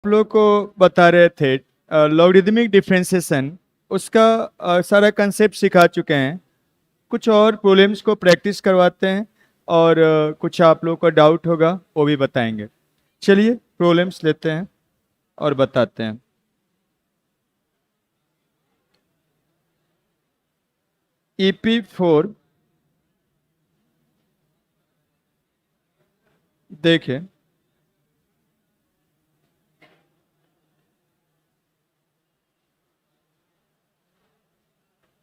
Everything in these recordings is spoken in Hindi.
आप लोग को बता रहे थे लॉगरिदमिक डिफरेंशिएशन, उसका सारा कंसेप्ट सिखा चुके हैं। कुछ और प्रॉब्लम्स को प्रैक्टिस करवाते हैं और कुछ आप लोगों का डाउट होगा वो भी बताएंगे। चलिए प्रॉब्लम्स लेते हैं और बताते हैं। EP4 देखिए,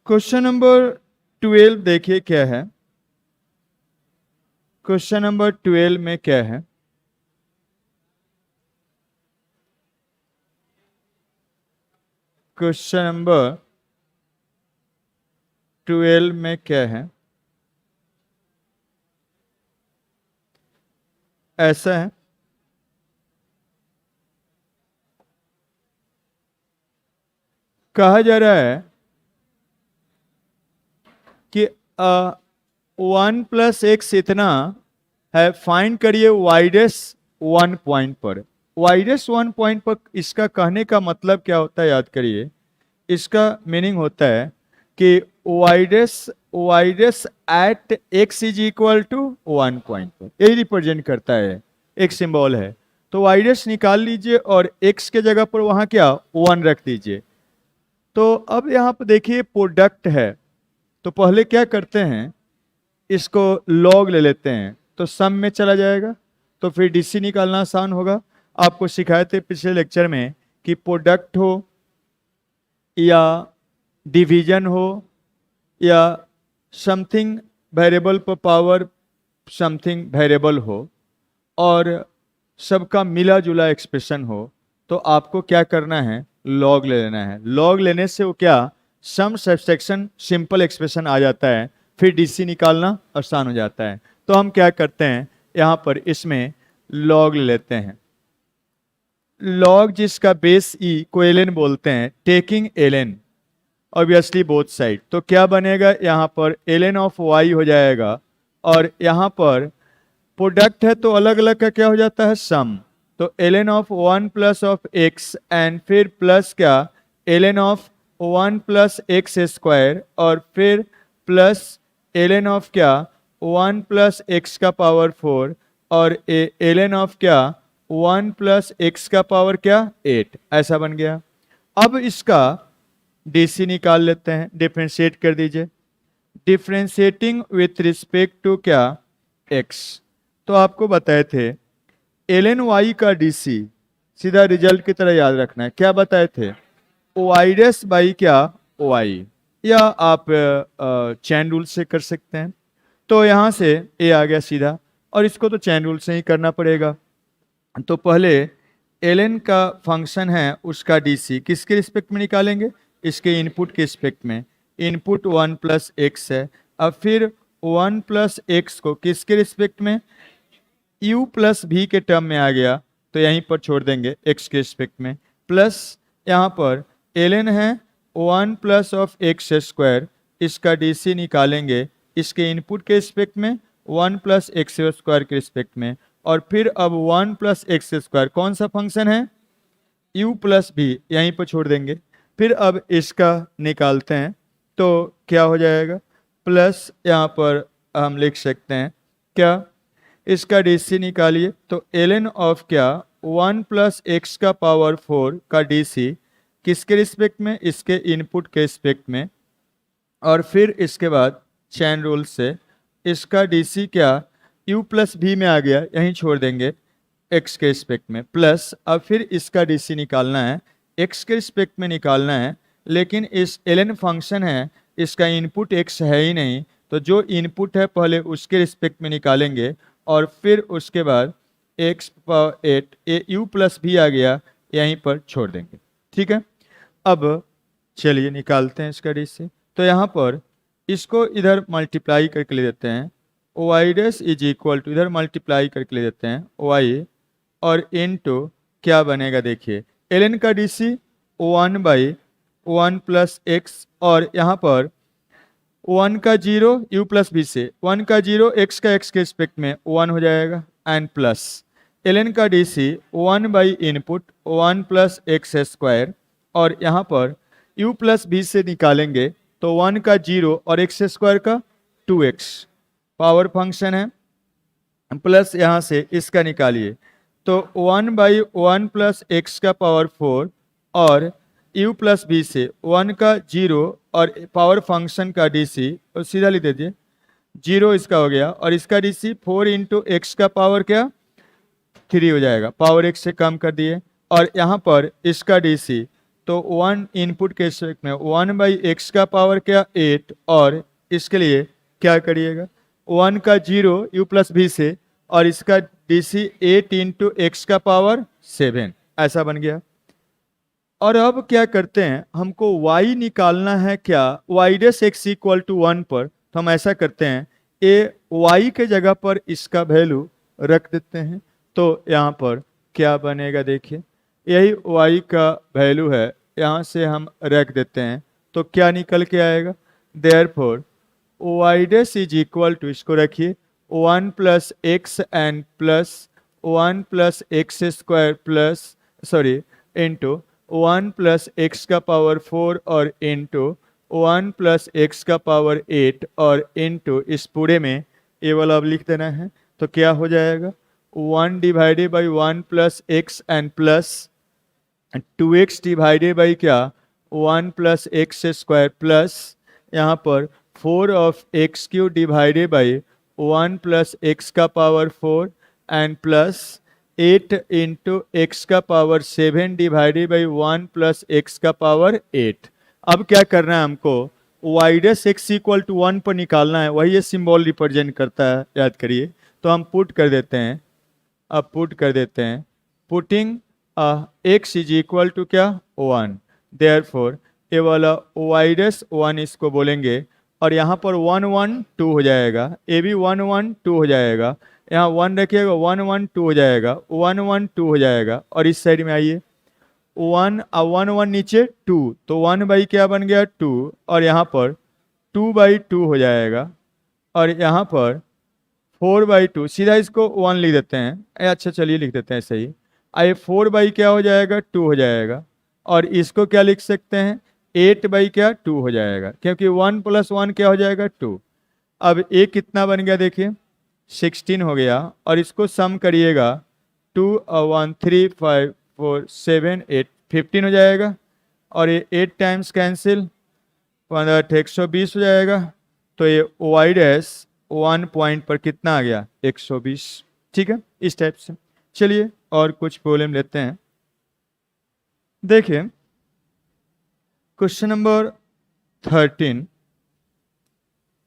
क्वेश्चन नंबर 12 देखिए क्या है। क्वेश्चन नंबर 12 में क्या है? क्वेश्चन नंबर 12 में क्या है? ऐसा है, कहा जा रहा है कि 1+x इतना है, फाइंड करिए वाइडेस्ट 1 पॉइंट पर। वाइडेस्ट 1 पॉइंट पर इसका कहने का मतलब क्या होता है, याद करिए। इसका मीनिंग होता है कि widest widest at x is equal to 1 point पर, यही रिप्रेजेंट करता है, एक सिंबल है। तो वाइडेस्ट निकाल लीजिए और x के जगह पर वहां क्या 1 रख दीजिए। तो अब यहाँ पर देखिए प्रोडक्ट है, तो पहले क्या करते हैं, इसको लॉग ले लेते हैं तो सम में चला जाएगा, तो फिर डीसी निकालना आसान होगा। आपको सिखाए थे पिछले लेक्चर में कि प्रोडक्ट हो या डिवीजन हो या समथिंग वेरिएबल पर पावर समथिंग वेरिएबल हो और सबका मिला जुला एक्सप्रेशन हो, तो आपको क्या करना है, लॉग ले लेना है। लॉग लेने से वो क्या सम सब्सट्रैक्शन सिंपल एक्सप्रेशन आ जाता है, फिर डीसी निकालना आसान हो जाता है। तो हम क्या करते हैं, यहाँ पर इसमें लॉग ले लेते हैं। लॉग जिसका बेस ई को एलएन बोलते हैं, taking LN obviously both side, तो क्या बनेगा, यहाँ पर एलएन ऑफ वाई हो जाएगा और यहाँ पर प्रोडक्ट है तो अलग अलग का क्या हो जाता है, सम। तो LN of 1 plus of x and फिर प्लस क्या LN of 1 plus x square और फिर प्लस एलएन ऑफ क्या 1 प्लस एक्स का पावर 4 और एलएन ऑफ क्या 1 प्लस एक्स का पावर क्या 8, ऐसा बन गया। अब इसका डीसी निकाल लेते हैं, डिफ्रेंशिएट कर दीजिए। डिफ्रेंशिएटिंग विथ रिस्पेक्ट टू क्या एक्स, तो आपको बताए थे एलएन वाई का डीसी सीधा रिजल्ट की तरह याद रखना है। क्या बताए थे, वाइडेस बाई क्या वाई, या आप चैन रूल से कर सकते हैं। तो यहाँ से ए आ गया सीधा, और इसको तो चैन रूल से ही करना पड़ेगा। तो पहले एलएन का फंक्शन है उसका डीसी किसके रिस्पेक्ट में निकालेंगे, इसके इनपुट के रिस्पेक्ट में। इनपुट 1 प्लस एक्स है, अब फिर 1 प्लस एक्स को किसके रिस्पेक्ट में, u प्लस भी के टर्म में आ गया, तो यहीं पर छोड़ देंगे x के रिस्पेक्ट में। प्लस यहाँ पर ln है 1 प्लस ऑफ एक्स स्क्वायर, इसका डीसी निकालेंगे इसके इनपुट के रिस्पेक्ट में 1 प्लस एक्स स्क्वायर के रिस्पेक्ट में। और फिर अब 1 प्लस एक्स स्क्वायर कौन सा फंक्शन है, u प्लस भी, यहीं पर छोड़ देंगे। फिर अब इसका निकालते हैं तो क्या हो जाएगा, प्लस यहाँ पर हम लिख सकते हैं क्या, इसका डीसी निकालिए तो एलएन ऑफ क्या 1 प्लस एक्स का पावर 4 का डीसी किसके रिस्पेक्ट में, इसके इनपुट के रिस्पेक्ट में। और फिर इसके बाद चैन रूल से इसका डीसी क्या u प्लस भी में आ गया, यहीं छोड़ देंगे x के रिस्पेक्ट में। प्लस अब फिर इसका डीसी निकालना है, x के रिस्पेक्ट में निकालना है, लेकिन इस ln फंक्शन है इसका इनपुट x है ही नहीं, तो जो इनपुट है पहले उसके रिस्पेक्ट में निकालेंगे और फिर उसके बाद x पावर 8 ए u प्लस भी आ गया, यहीं पर छोड़ देंगे। ठीक है, अब चलिए निकालते हैं इसका डीसी। तो यहाँ पर इसको इधर मल्टीप्लाई करके ले देते हैं, y dash is equal to, इधर मल्टीप्लाई करके ले देते हैं वाई और इनटू क्या बनेगा, देखिए ln का डीसी 1 बाई 1 प्लस एक्स और यहाँ पर 1 का 0 u प्लस बी से 1 का 0 x का x के रिस्पेक्ट में 1 हो जाएगा एंड प्लस ln का dc 1 by input 1 plus x square, और यहाँ पर u प्लस v से निकालेंगे तो 1 का 0 और एक्स स्क्वायर का 2x पावर फंक्शन है, प्लस यहाँ से इसका निकालिए तो 1 बाई 1 प्लस एक्स का पावर 4 और u प्लस v से 1 का 0 और पावर फंक्शन का dc, और सीधा लिख दीजिए 0 इसका हो गया, और इसका dc 4 इंटू एक्स का पावर क्या 3 हो जाएगा, पावर x से कम कर दिए, और यहाँ पर इसका dc तो 1 इनपुट के रिस्पेक्ट में 1 बाई एक्स का पावर क्या 8, और इसके लिए क्या करिएगा 1 का 0 u प्लस v से, और इसका dc 8 इंटू एक्स का पावर 7, ऐसा बन गया। और अब क्या करते हैं, हमको y निकालना है क्या y dash x equal to 1 पर, तो हम ऐसा करते हैं ए y के जगह पर इसका वैल्यू रख देते हैं, तो यहाँ पर क्या बनेगा देखिए, यही y का वैल्यू है, यहाँ से हम रख देते हैं तो क्या निकल के आएगा, therefore y dash is equal to, इसको रखिए 1 plus x n plus 1 plus x square plus sorry into 1 plus x का पावर 4 और इंटू 1 प्लस एक्स का पावर 8 और इंटू इस पूरे में ये वाला अब लिख देना है, तो क्या हो जाएगा 1 divided by 1 plus x and plus 2x divided by क्या 1 प्लस एक्स स्क्वायर प्लस यहाँ पर 4 of x cube divided by 1 plus x का power 4 and plus 8 into x का power 7 divided by 1 plus x का पावर 8। अब क्या करना है हमको y dash x equal to 1 पर निकालना है, वही ये सिंबल रिप्रेजेंट करता है, याद करिए। तो हम पुट कर देते हैं, अब पुट कर देते हैं, putting x is equal to क्या 1, देयरफॉर ये वाला y डैश 1 इसको बोलेंगे, और यहाँ पर 1 1 2 हो जाएगा, ये भी 1 1 2 हो जाएगा, यहाँ 1 रखिएगा 1 1 2 हो जाएगा, 1 1 2 हो जाएगा, और इस साइड में आइए 1 1 नीचे 2, तो 1 बाई क्या बन गया 2, और यहाँ पर 2 बाई 2 हो जाएगा, और यहाँ पर 4 बाई 2, सीधा इसको 1 लिख देते हैं, अच्छा चलिए लिख देते हैं सही, आइए 4 बाई क्या हो जाएगा 2 हो जाएगा, और इसको क्या लिख सकते हैं 8 बाई क्या 2 हो जाएगा, क्योंकि 1 प्लस 1 क्या हो जाएगा 2। अब ये कितना बन गया देखिए 16 हो गया, और इसको सम करिएगा 2 1 3 5 4 7 8 15 हो जाएगा, और ये 8 टाइम्स कैंसिल 15 120 हो जाएगा, तो ये y डैश 1 पॉइंट पर कितना आ गया 120। ठीक है, इस टाइप से। चलिए और कुछ प्रॉब्लम लेते हैं। देखिए क्वेश्चन नंबर 13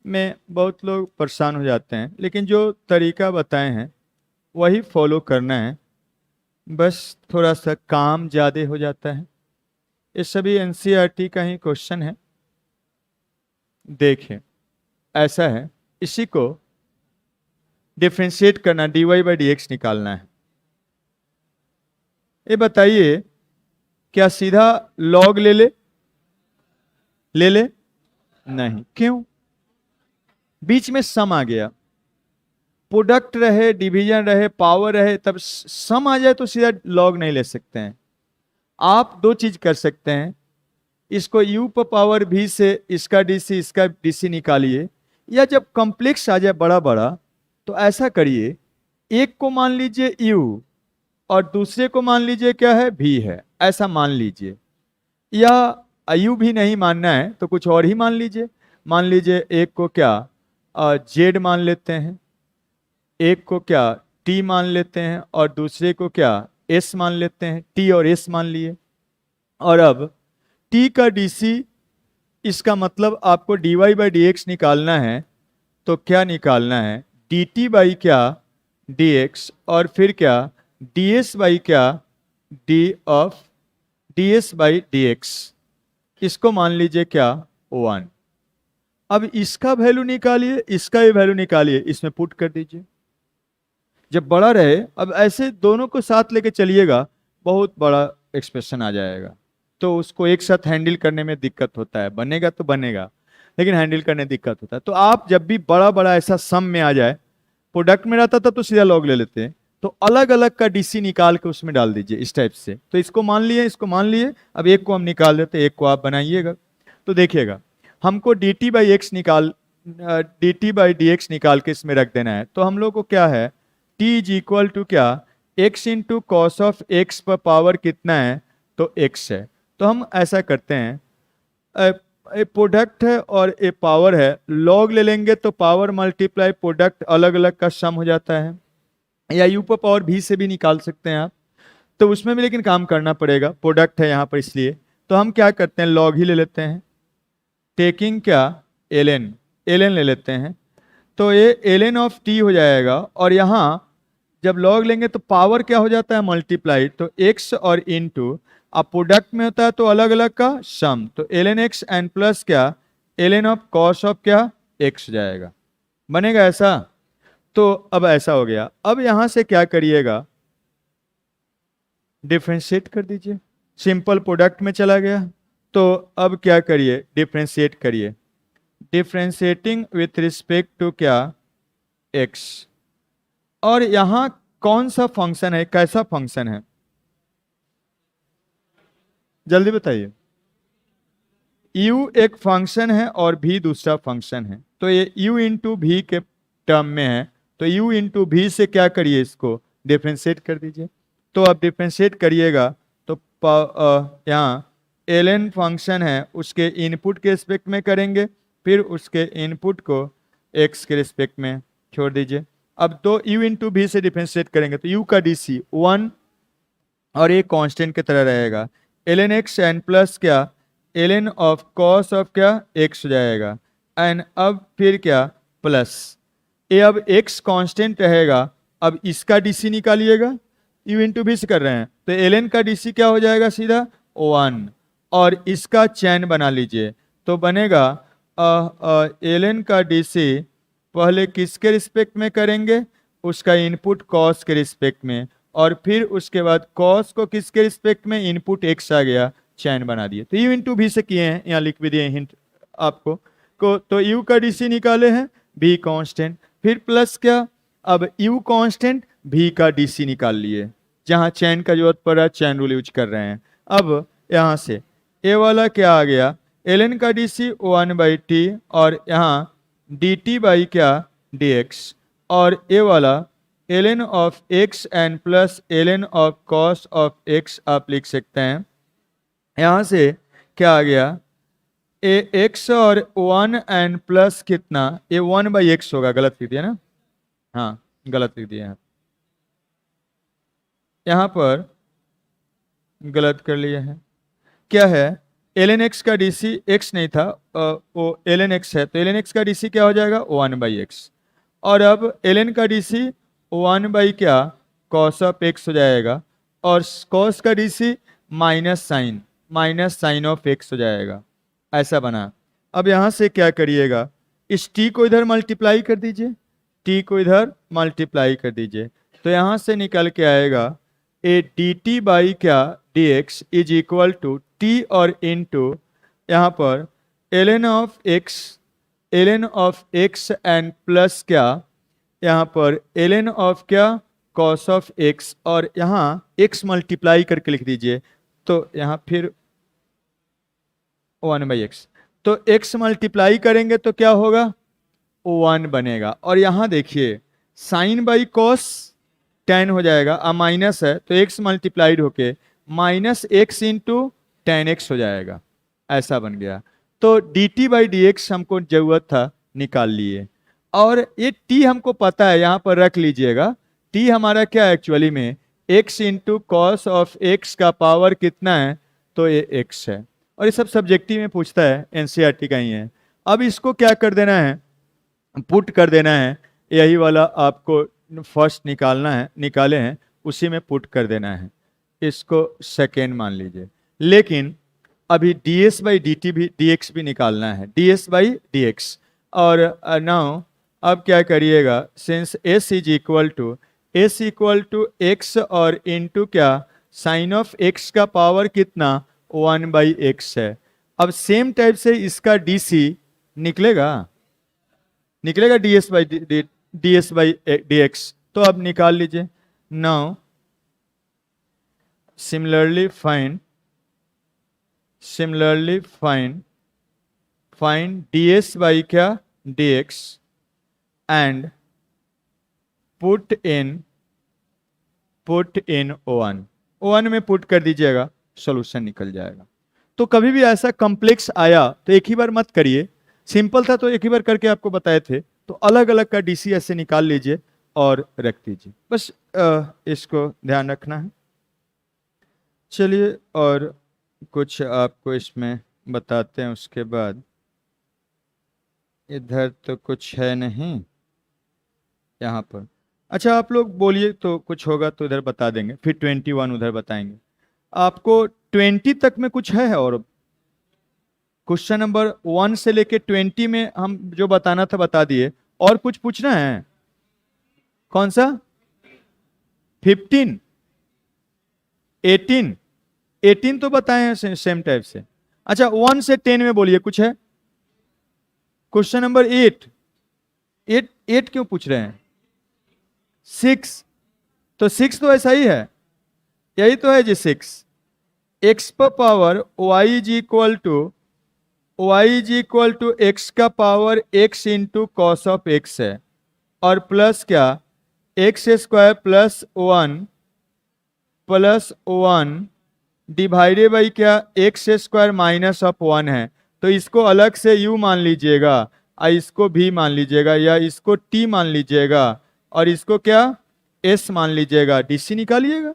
में बहुत लोग परेशान हो जाते हैं, लेकिन जो तरीका बताए हैं वही फॉलो करना है, बस थोड़ा सा काम ज़्यादा हो जाता है। ये सभी एनसीईआरटी का ही क्वेश्चन है। देखिए ऐसा है, इसी को डिफरेंशिएट करना, dy बाई डी एक्स निकालना है। ये बताइए क्या सीधा लॉग ले ले नहीं, क्यों, बीच में सम आ गया, प्रोडक्ट रहे डिवीजन रहे पावर रहे, तब सम आ जाए तो सीधा लॉग नहीं ले सकते हैं। आप दो चीज कर सकते हैं, इसको u पर पावर v से इसका dc निकालिए, या जब कॉम्प्लेक्स आ जाए बड़ा बड़ा तो ऐसा करिए, एक को मान लीजिए u और दूसरे को मान लीजिए क्या है v है, ऐसा मान लीजिए, या u भी नहीं मानना है तो कुछ और ही मान लीजिए। मान लीजिए एक को क्या z मान लेते हैं, एक को क्या t मान लेते हैं, और दूसरे को क्या s मान लेते हैं, t और s मान लिए। और अब t का dc, इसका मतलब आपको dy बाई डी एक्स निकालना है, तो क्या निकालना है dt बाई क्या dx, और फिर क्या ds बाई क्या d of ds by dx, इसको मान लीजिए क्या 1। अब इसका वैल्यू निकालिए, इसका भी वैल्यू निकालिए, इसमें पुट कर दीजिए जब बड़ा रहे। अब ऐसे दोनों को साथ लेके चलिएगा, बहुत बड़ा एक्सप्रेशन आ जाएगा, तो उसको एक साथ हैंडल करने में दिक्कत होता है। बनेगा तो बनेगा, लेकिन हैंडल करने में दिक्कत होता है। तो आप जब भी बड़ा बड़ा ऐसा सम में आ जाए, प्रोडक्ट में रहता था तो सीधा लॉग ले लेते हैं, तो अलग अलग का डीसी निकाल के उसमें डाल दीजिए इस टाइप से। तो इसको मान लिए, इसको मान लिए, अब एक को हम निकाल देते हैं, एक को आप बनाइएगा। तो देखिएगा, हमको डी टी बाई एक्स निकाल, D T by d x निकाल के इसमें रख देना है। तो हम लोग को क्या है, टी इज इक्वल टू क्या, x into cos of x पर पावर कितना है, तो एक्स है। तो हम ऐसा करते हैं, ए प्रोडक्ट है और ए पावर है, लॉग ले लेंगे तो पावर मल्टीप्लाई प्रोडक्ट अलग अलग का सम हो जाता है, या यू पर पावर भी से भी निकाल सकते हैं आप। तो उसमें भी लेकिन काम करना पड़ेगा, प्रोडक्ट है यहाँ पर इसलिए। तो हम क्या करते हैं, लॉग ही ले लेते हैं, टेकिंग क्या, एल एन ले लेते हैं। तो ये एल एन ऑफ टी हो जाएगा, और यहाँ जब लॉग लेंगे तो पावर क्या हो जाता है, मल्टीप्लाई, तो एक्स और इनटू, अब प्रोडक्ट में होता है तो अलग अलग का सम, तो L N x and plus क्या, L N of cos of क्या, एक्स हो जाएगा, बनेगा ऐसा। तो अब ऐसा हो गया, अब यहां से क्या करिएगा, डिफ्रेंशिएट कर दीजिए, सिंपल प्रोडक्ट में चला गया। तो अब क्या करिए, डिफ्रेंशिएट करिए, डिफ्रेंशिएटिंग विथ रिस्पेक्ट टू क्या, एक्स। और यहां कौन सा फंक्शन है, कैसा फंक्शन है, जल्दी बताइए। u एक फंक्शन है और v दूसरा फंक्शन है, तो ये u इंटू वी के टर्म में है, तो u इंटू वी से क्या करिए, इसको डिफ्रेंशिएट कर दीजिए। तो अब डिफ्रेंशिएट करिएगा तो यहाँ ln फंक्शन है, उसके इनपुट के रिस्पेक्ट में करेंगे, फिर उसके इनपुट को x के रिस्पेक्ट में छोड़ दीजिए। अब तो u इंटू वी से डिफ्रेंशिएट करेंगे तो u का dc 1 और ये कांस्टेंट की तरह रहेगा, ln x एंड प्लस क्या, ln ऑफ कॉस ऑफ क्या, x हो जाएगा, एंड अब फिर क्या, प्लस ये, अब x कांस्टेंट रहेगा। अब इसका डीसी निकालिएगा, u इंटू भी से कर रहे हैं, तो ln का डीसी क्या हो जाएगा, सीधा 1, और इसका चैन बना लीजिए, तो बनेगा ln का डीसी पहले किसके रिस्पेक्ट में करेंगे, उसका इनपुट कॉस के रिस्पेक्ट में, और फिर उसके बाद कॉस को किसके रिस्पेक्ट में, इनपुट एक्स आ गया, चैन बना दिए। तो यू इंटू भी से किए हैं, यहाँ लिख भी दिए हिंट आपको को। तो यू का डीसी निकाले हैं, भी कांस्टेंट, फिर प्लस क्या, अब यू कांस्टेंट, भी का डीसी निकाल लिए, जहां चैन का जरूरत पड़ रहा है चैन रूल यूज कर रहे हैं। अब यहां से ए वाला क्या आ गया, ln का डीसी 1/t, और यहाँ dt बाई क्या, dx, और ए वाला ln of x and plus ln of cos of x आप लिख सकते हैं। यहां से क्या आ गया, ए x और 1 एंड प्लस कितना, ये 1/x होगा, गलत लिख दिया ना, हाँ गलत लिख दिया, यहाँ पर गलत कर लिए हैं। क्या है, ln x का डीसी x नहीं था, वो ln x है, तो ln x का डीसी क्या हो जाएगा, 1/x, और अब ln का डीसी 1 क्या, cos ऑफ x हो जाएगा, और cos का DC minus sine of x हो जाएगा, ऐसा बना। अब यहाँ से क्या करिएगा, इस t को इधर मल्टीप्लाई कर दीजिए, t को इधर मल्टीप्लाई कर दीजिए, तो यहाँ से निकल के आएगा ए dt बाई क्या, dx is equal to t और इनटू यहाँ पर ln of x and plus क्या, यहाँ पर ln ऑफ क्या, cos ऑफ x, और यहाँ x मल्टीप्लाई करके लिख दीजिए, तो यहाँ फिर 1/x, तो x मल्टीप्लाई करेंगे तो क्या होगा, 1 बनेगा, और यहाँ देखिए साइन बाई कॉस tan हो जाएगा, अब माइनस है तो x मल्टीप्लाइड होके minus x into ten x हो जाएगा, ऐसा बन गया। तो dt बाई डी एक्स हमको जरूरत था, निकाल लिए, और ये t हमको पता है, यहाँ पर रख लीजिएगा, t हमारा क्या है एक्चुअली में, x into cos of x का पावर कितना है, तो ये x है, और ये सब सब्जेक्टिव में पूछता है, एनसीईआरटी का ही है। अब इसको क्या कर देना है, पुट कर देना है, यही वाला आपको फर्स्ट निकालना है, निकाले हैं उसी में पुट कर देना है, इसको सेकेंड मान लीजिए। लेकिन अभी ds बाई डी टी भी dx भी निकालना है, ds बाई डी एक्स, और नाउ अब क्या करिएगा, since s is equal to x और इनटू क्या, साइन ऑफ x का पावर कितना, 1/x है। अब सेम टाइप से इसका dc निकलेगा ds बाई dx, तो अब निकाल लीजिए, now similarly find ds by क्या dx and put in O1 में पुट कर दीजिएगा, सॉल्यूशन निकल जाएगा। तो कभी भी ऐसा कॉम्प्लेक्स आया तो एक ही बार मत करिए, सिंपल था तो एक ही बार करके आपको बताए थे, तो अलग अलग का डीसी ऐसे निकाल लीजिए और रख दीजिए, बस इसको ध्यान रखना है। चलिए और कुछ आपको इसमें बताते हैं, उसके बाद इधर तो कुछ है नहीं यहाँ पर। अच्छा आप लोग बोलिए तो कुछ होगा तो इधर बता देंगे, फिर 21 उधर बताएंगे। आपको 20 तक में कुछ है और क्वेश्चन नंबर 1 से लेके 20 में हम जो बताना था बता दिए, और कुछ पूछना है? कौन सा? 15, 18 तो बताए हैं सेम टाइप से। अच्छा 1 से 10 में बोलिए कुछ है? क्वेश्चन नंबर 8 क्यों पूछ रहे हैं? 6, तो 6 तो ऐसा ही है, यही तो है जी 6। x पर power y is equal to x का power x into cos of x है, और प्लस क्या x square plus one divided by क्या एक्स स्क्वायर माइनस ऑफ 1 है। तो इसको अलग से u मान लीजिएगा, और इसको v मान लीजिएगा, या इसको t मान लीजिएगा, और इसको क्या s मान लीजिएगा। डीसी निकालिएगा,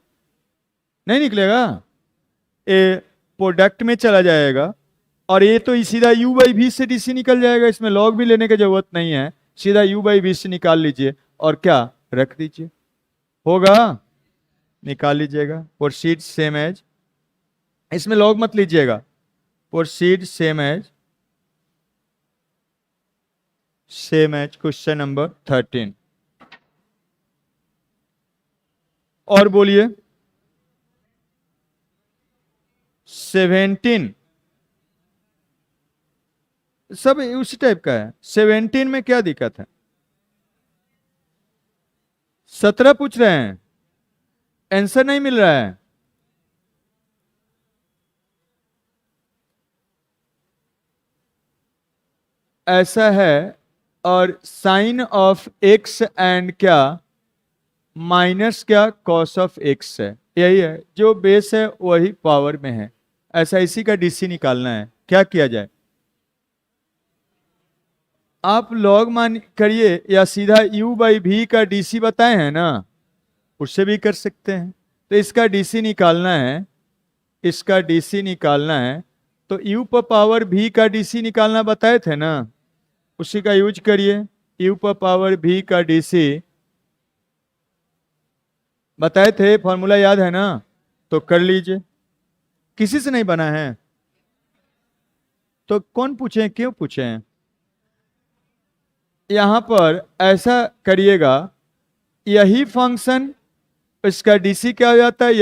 नहीं निकलेगा, ये प्रोडक्ट में चला जाएगा, और ये तो सीधा u बाई वी से डीसी निकल जाएगा, इसमें लॉग भी लेने की जरूरत नहीं है, सीधा u बाई वी से निकाल लीजिए और क्या रख दीजिए, होगा, निकाल लीजिएगा। प्रोसीड सेम एज, इसमें लॉग मत लीजिएगा, proceed same as question number 13। और बोलिए 17, सब उसी टाइप का है। 17 में क्या दिक्कत है? 17 पूछ रहे हैं, आंसर नहीं मिल रहा है। ऐसा है, और साइन ऑफ एक्स एंड क्या माइनस क्या कॉस ऑफ एक्स है, यही है जो बेस है वही पावर में है, ऐसा इसी का डीसी निकालना है। क्या किया जाए? आप लॉग मान करिए, या सीधा u बाई वी का डीसी बताए हैं ना, उससे भी कर सकते हैं। तो इसका डीसी निकालना है, इसका डीसी निकालना है, तो u पर पावर v का डीसी निकालना बताए थे ना, उसी का यूज करिए। u पर पावर v का डीसी बताए थे, फॉर्मूला याद है ना, तो कर लीजिए। किसी से नहीं बना है तो कौन पूछे, क्यों पूछे? यहां पर ऐसा करिएगा, यही फंक्शन, इसका डीसी क्या हो जाता है,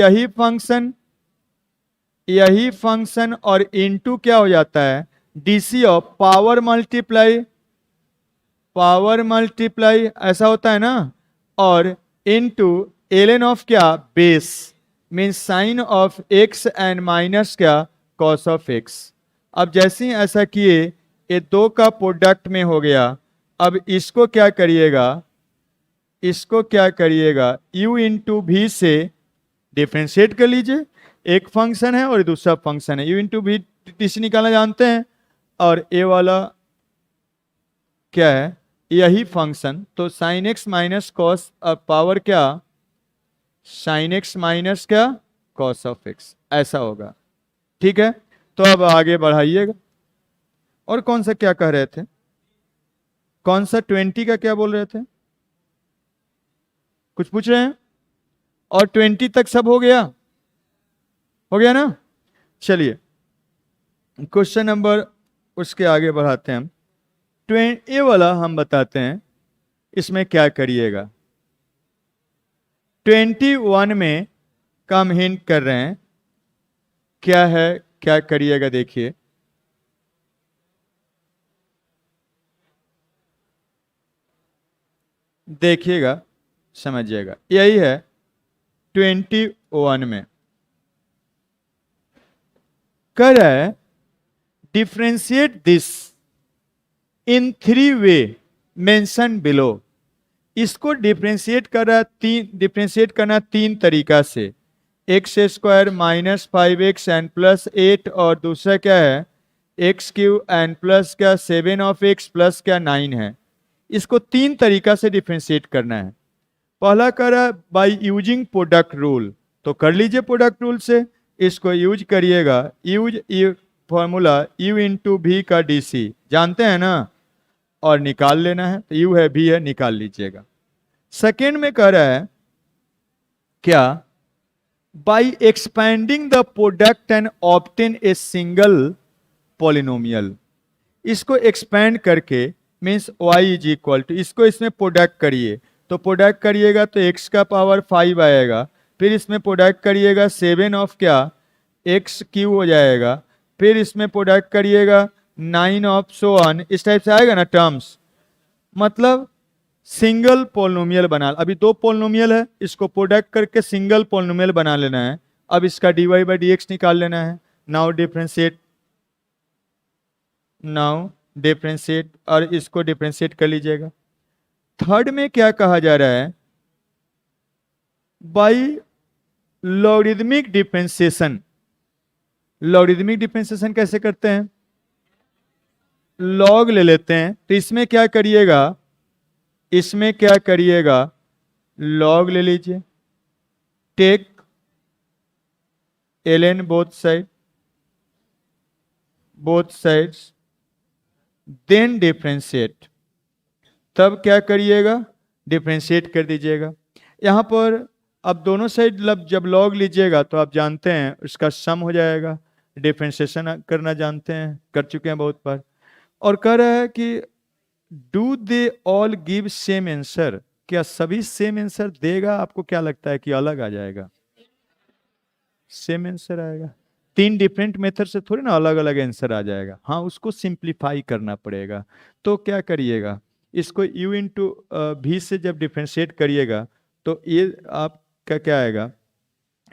यही फंक्शन और इनटू क्या हो जाता है, डीसी ऑफ पावर मल्टीप्लाई ऐसा होता है ना, और इनटू एलन ऑफ क्या base, means sign of x and minus क्या कॉस ऑफ एक्स। अब जैसे ही ऐसा किए, ये दो का प्रोडक्ट में हो गया। अब इसको क्या करिएगा, u इंटू वी से डिफ्रेंशिएट कर लीजिए, एक फंक्शन है और दूसरा फंक्शन है, u इंटू वी टीसी निकालना जानते हैं, और ए वाला क्या है, यही फंक्शन, तो sine x minus cos power क्या साइन एक्स माइनस क्या कॉस ऑफ एक्स, ऐसा होगा। ठीक है, तो अब आगे बढ़ाइएगा। और कौन सा क्या कह रहे थे, कौन सा 20 का क्या बोल रहे थे, कुछ पूछ रहे हैं? और 20 तक सब हो गया ना? चलिए क्वेश्चन नंबर उसके आगे बढ़ाते हैं हम। ए वाला हम बताते हैं, इसमें क्या करिएगा। 21 में का हम हिंट कर रहे हैं, क्या है, क्या करिएगा, देखिए देखिएगा, समझिएगा, यही है 21 में कर रहा है differentiate this in 3 way mention below. इसको डिफ्रेंशिएट करना 3 तरीका से, x square minus 5x n plus 8 और दूसरा क्या है एक्स क्यू एन प्लस क्या 7 ऑफ एक्स प्लस क्या 9 है। इसको 3 तरीका से डिफ्रेंशिएट करना है। पहला करा बाय यूजिंग प्रोडक्ट रूल, तो कर लीजिए प्रोडक्ट रूल से, इसको यूज करिएगा। यूज फॉर्मूला u इंटू भी का डीसी जानते हैं ना, और निकाल लेना है, तो u है v है निकाल लीजिएगा। सेकेंड में कह रहा है क्या by expanding the product and obtain a single polynomial. इसको एक्सपेंड करके means y is equal to, इसको इसमें प्रोडक्ट करिए, तो प्रोडक्ट करिएगा तो x का पावर 5 आएगा, फिर इसमें प्रोडक्ट करिएगा 7 ऑफ क्या एक्स क्यू हो जाएगा, फिर इसमें प्रोडक्ट करिएगा 9 ऑफ सो ऑन, इस टाइप से आएगा ना टर्म्स। मतलब सिंगल पोलिनोमियल बना, अभी 2 पोलिनोमियल है, इसको प्रोडक्ट करके सिंगल पोलिनोमियल बना लेना है। अब इसका dy बाई डी एक्स निकाल लेना है। नाउ डिफरेंशिएट और इसको डिफरेंशिएट कर लीजिएगा। थर्ड में क्या कहा जा रहा है by logarithmic differentiation. Logarithmic differentiation कैसे करते हैं, लॉग ले लेते हैं, तो इसमें क्या करिएगा लॉग ले लीजिए, take ln both sides then differentiate, तब क्या करिएगा डिफरेंशिएट कर दीजिएगा। यहां पर अब दोनों साइड जब लॉग लीजिएगा तो आप जानते हैं उसका सम हो जाएगा। डिफरेंशिएशन करना जानते हैं, कर चुके हैं बहुत बार। और कह रहा है कि do they all give same answer, क्या सभी सेम आंसर देगा? आपको क्या लगता है कि अलग आ जाएगा? सेम आंसर आएगा। 3 डिफरेंट मेथड से थोड़ी ना अलग अलग आंसर आ जाएगा। हाँ, उसको सिंप्लीफाई करना पड़ेगा। तो क्या करिएगा, इसको u इंटू भी से जब डिफरेंशिएट करिएगा तो ये आपका क्या आएगा,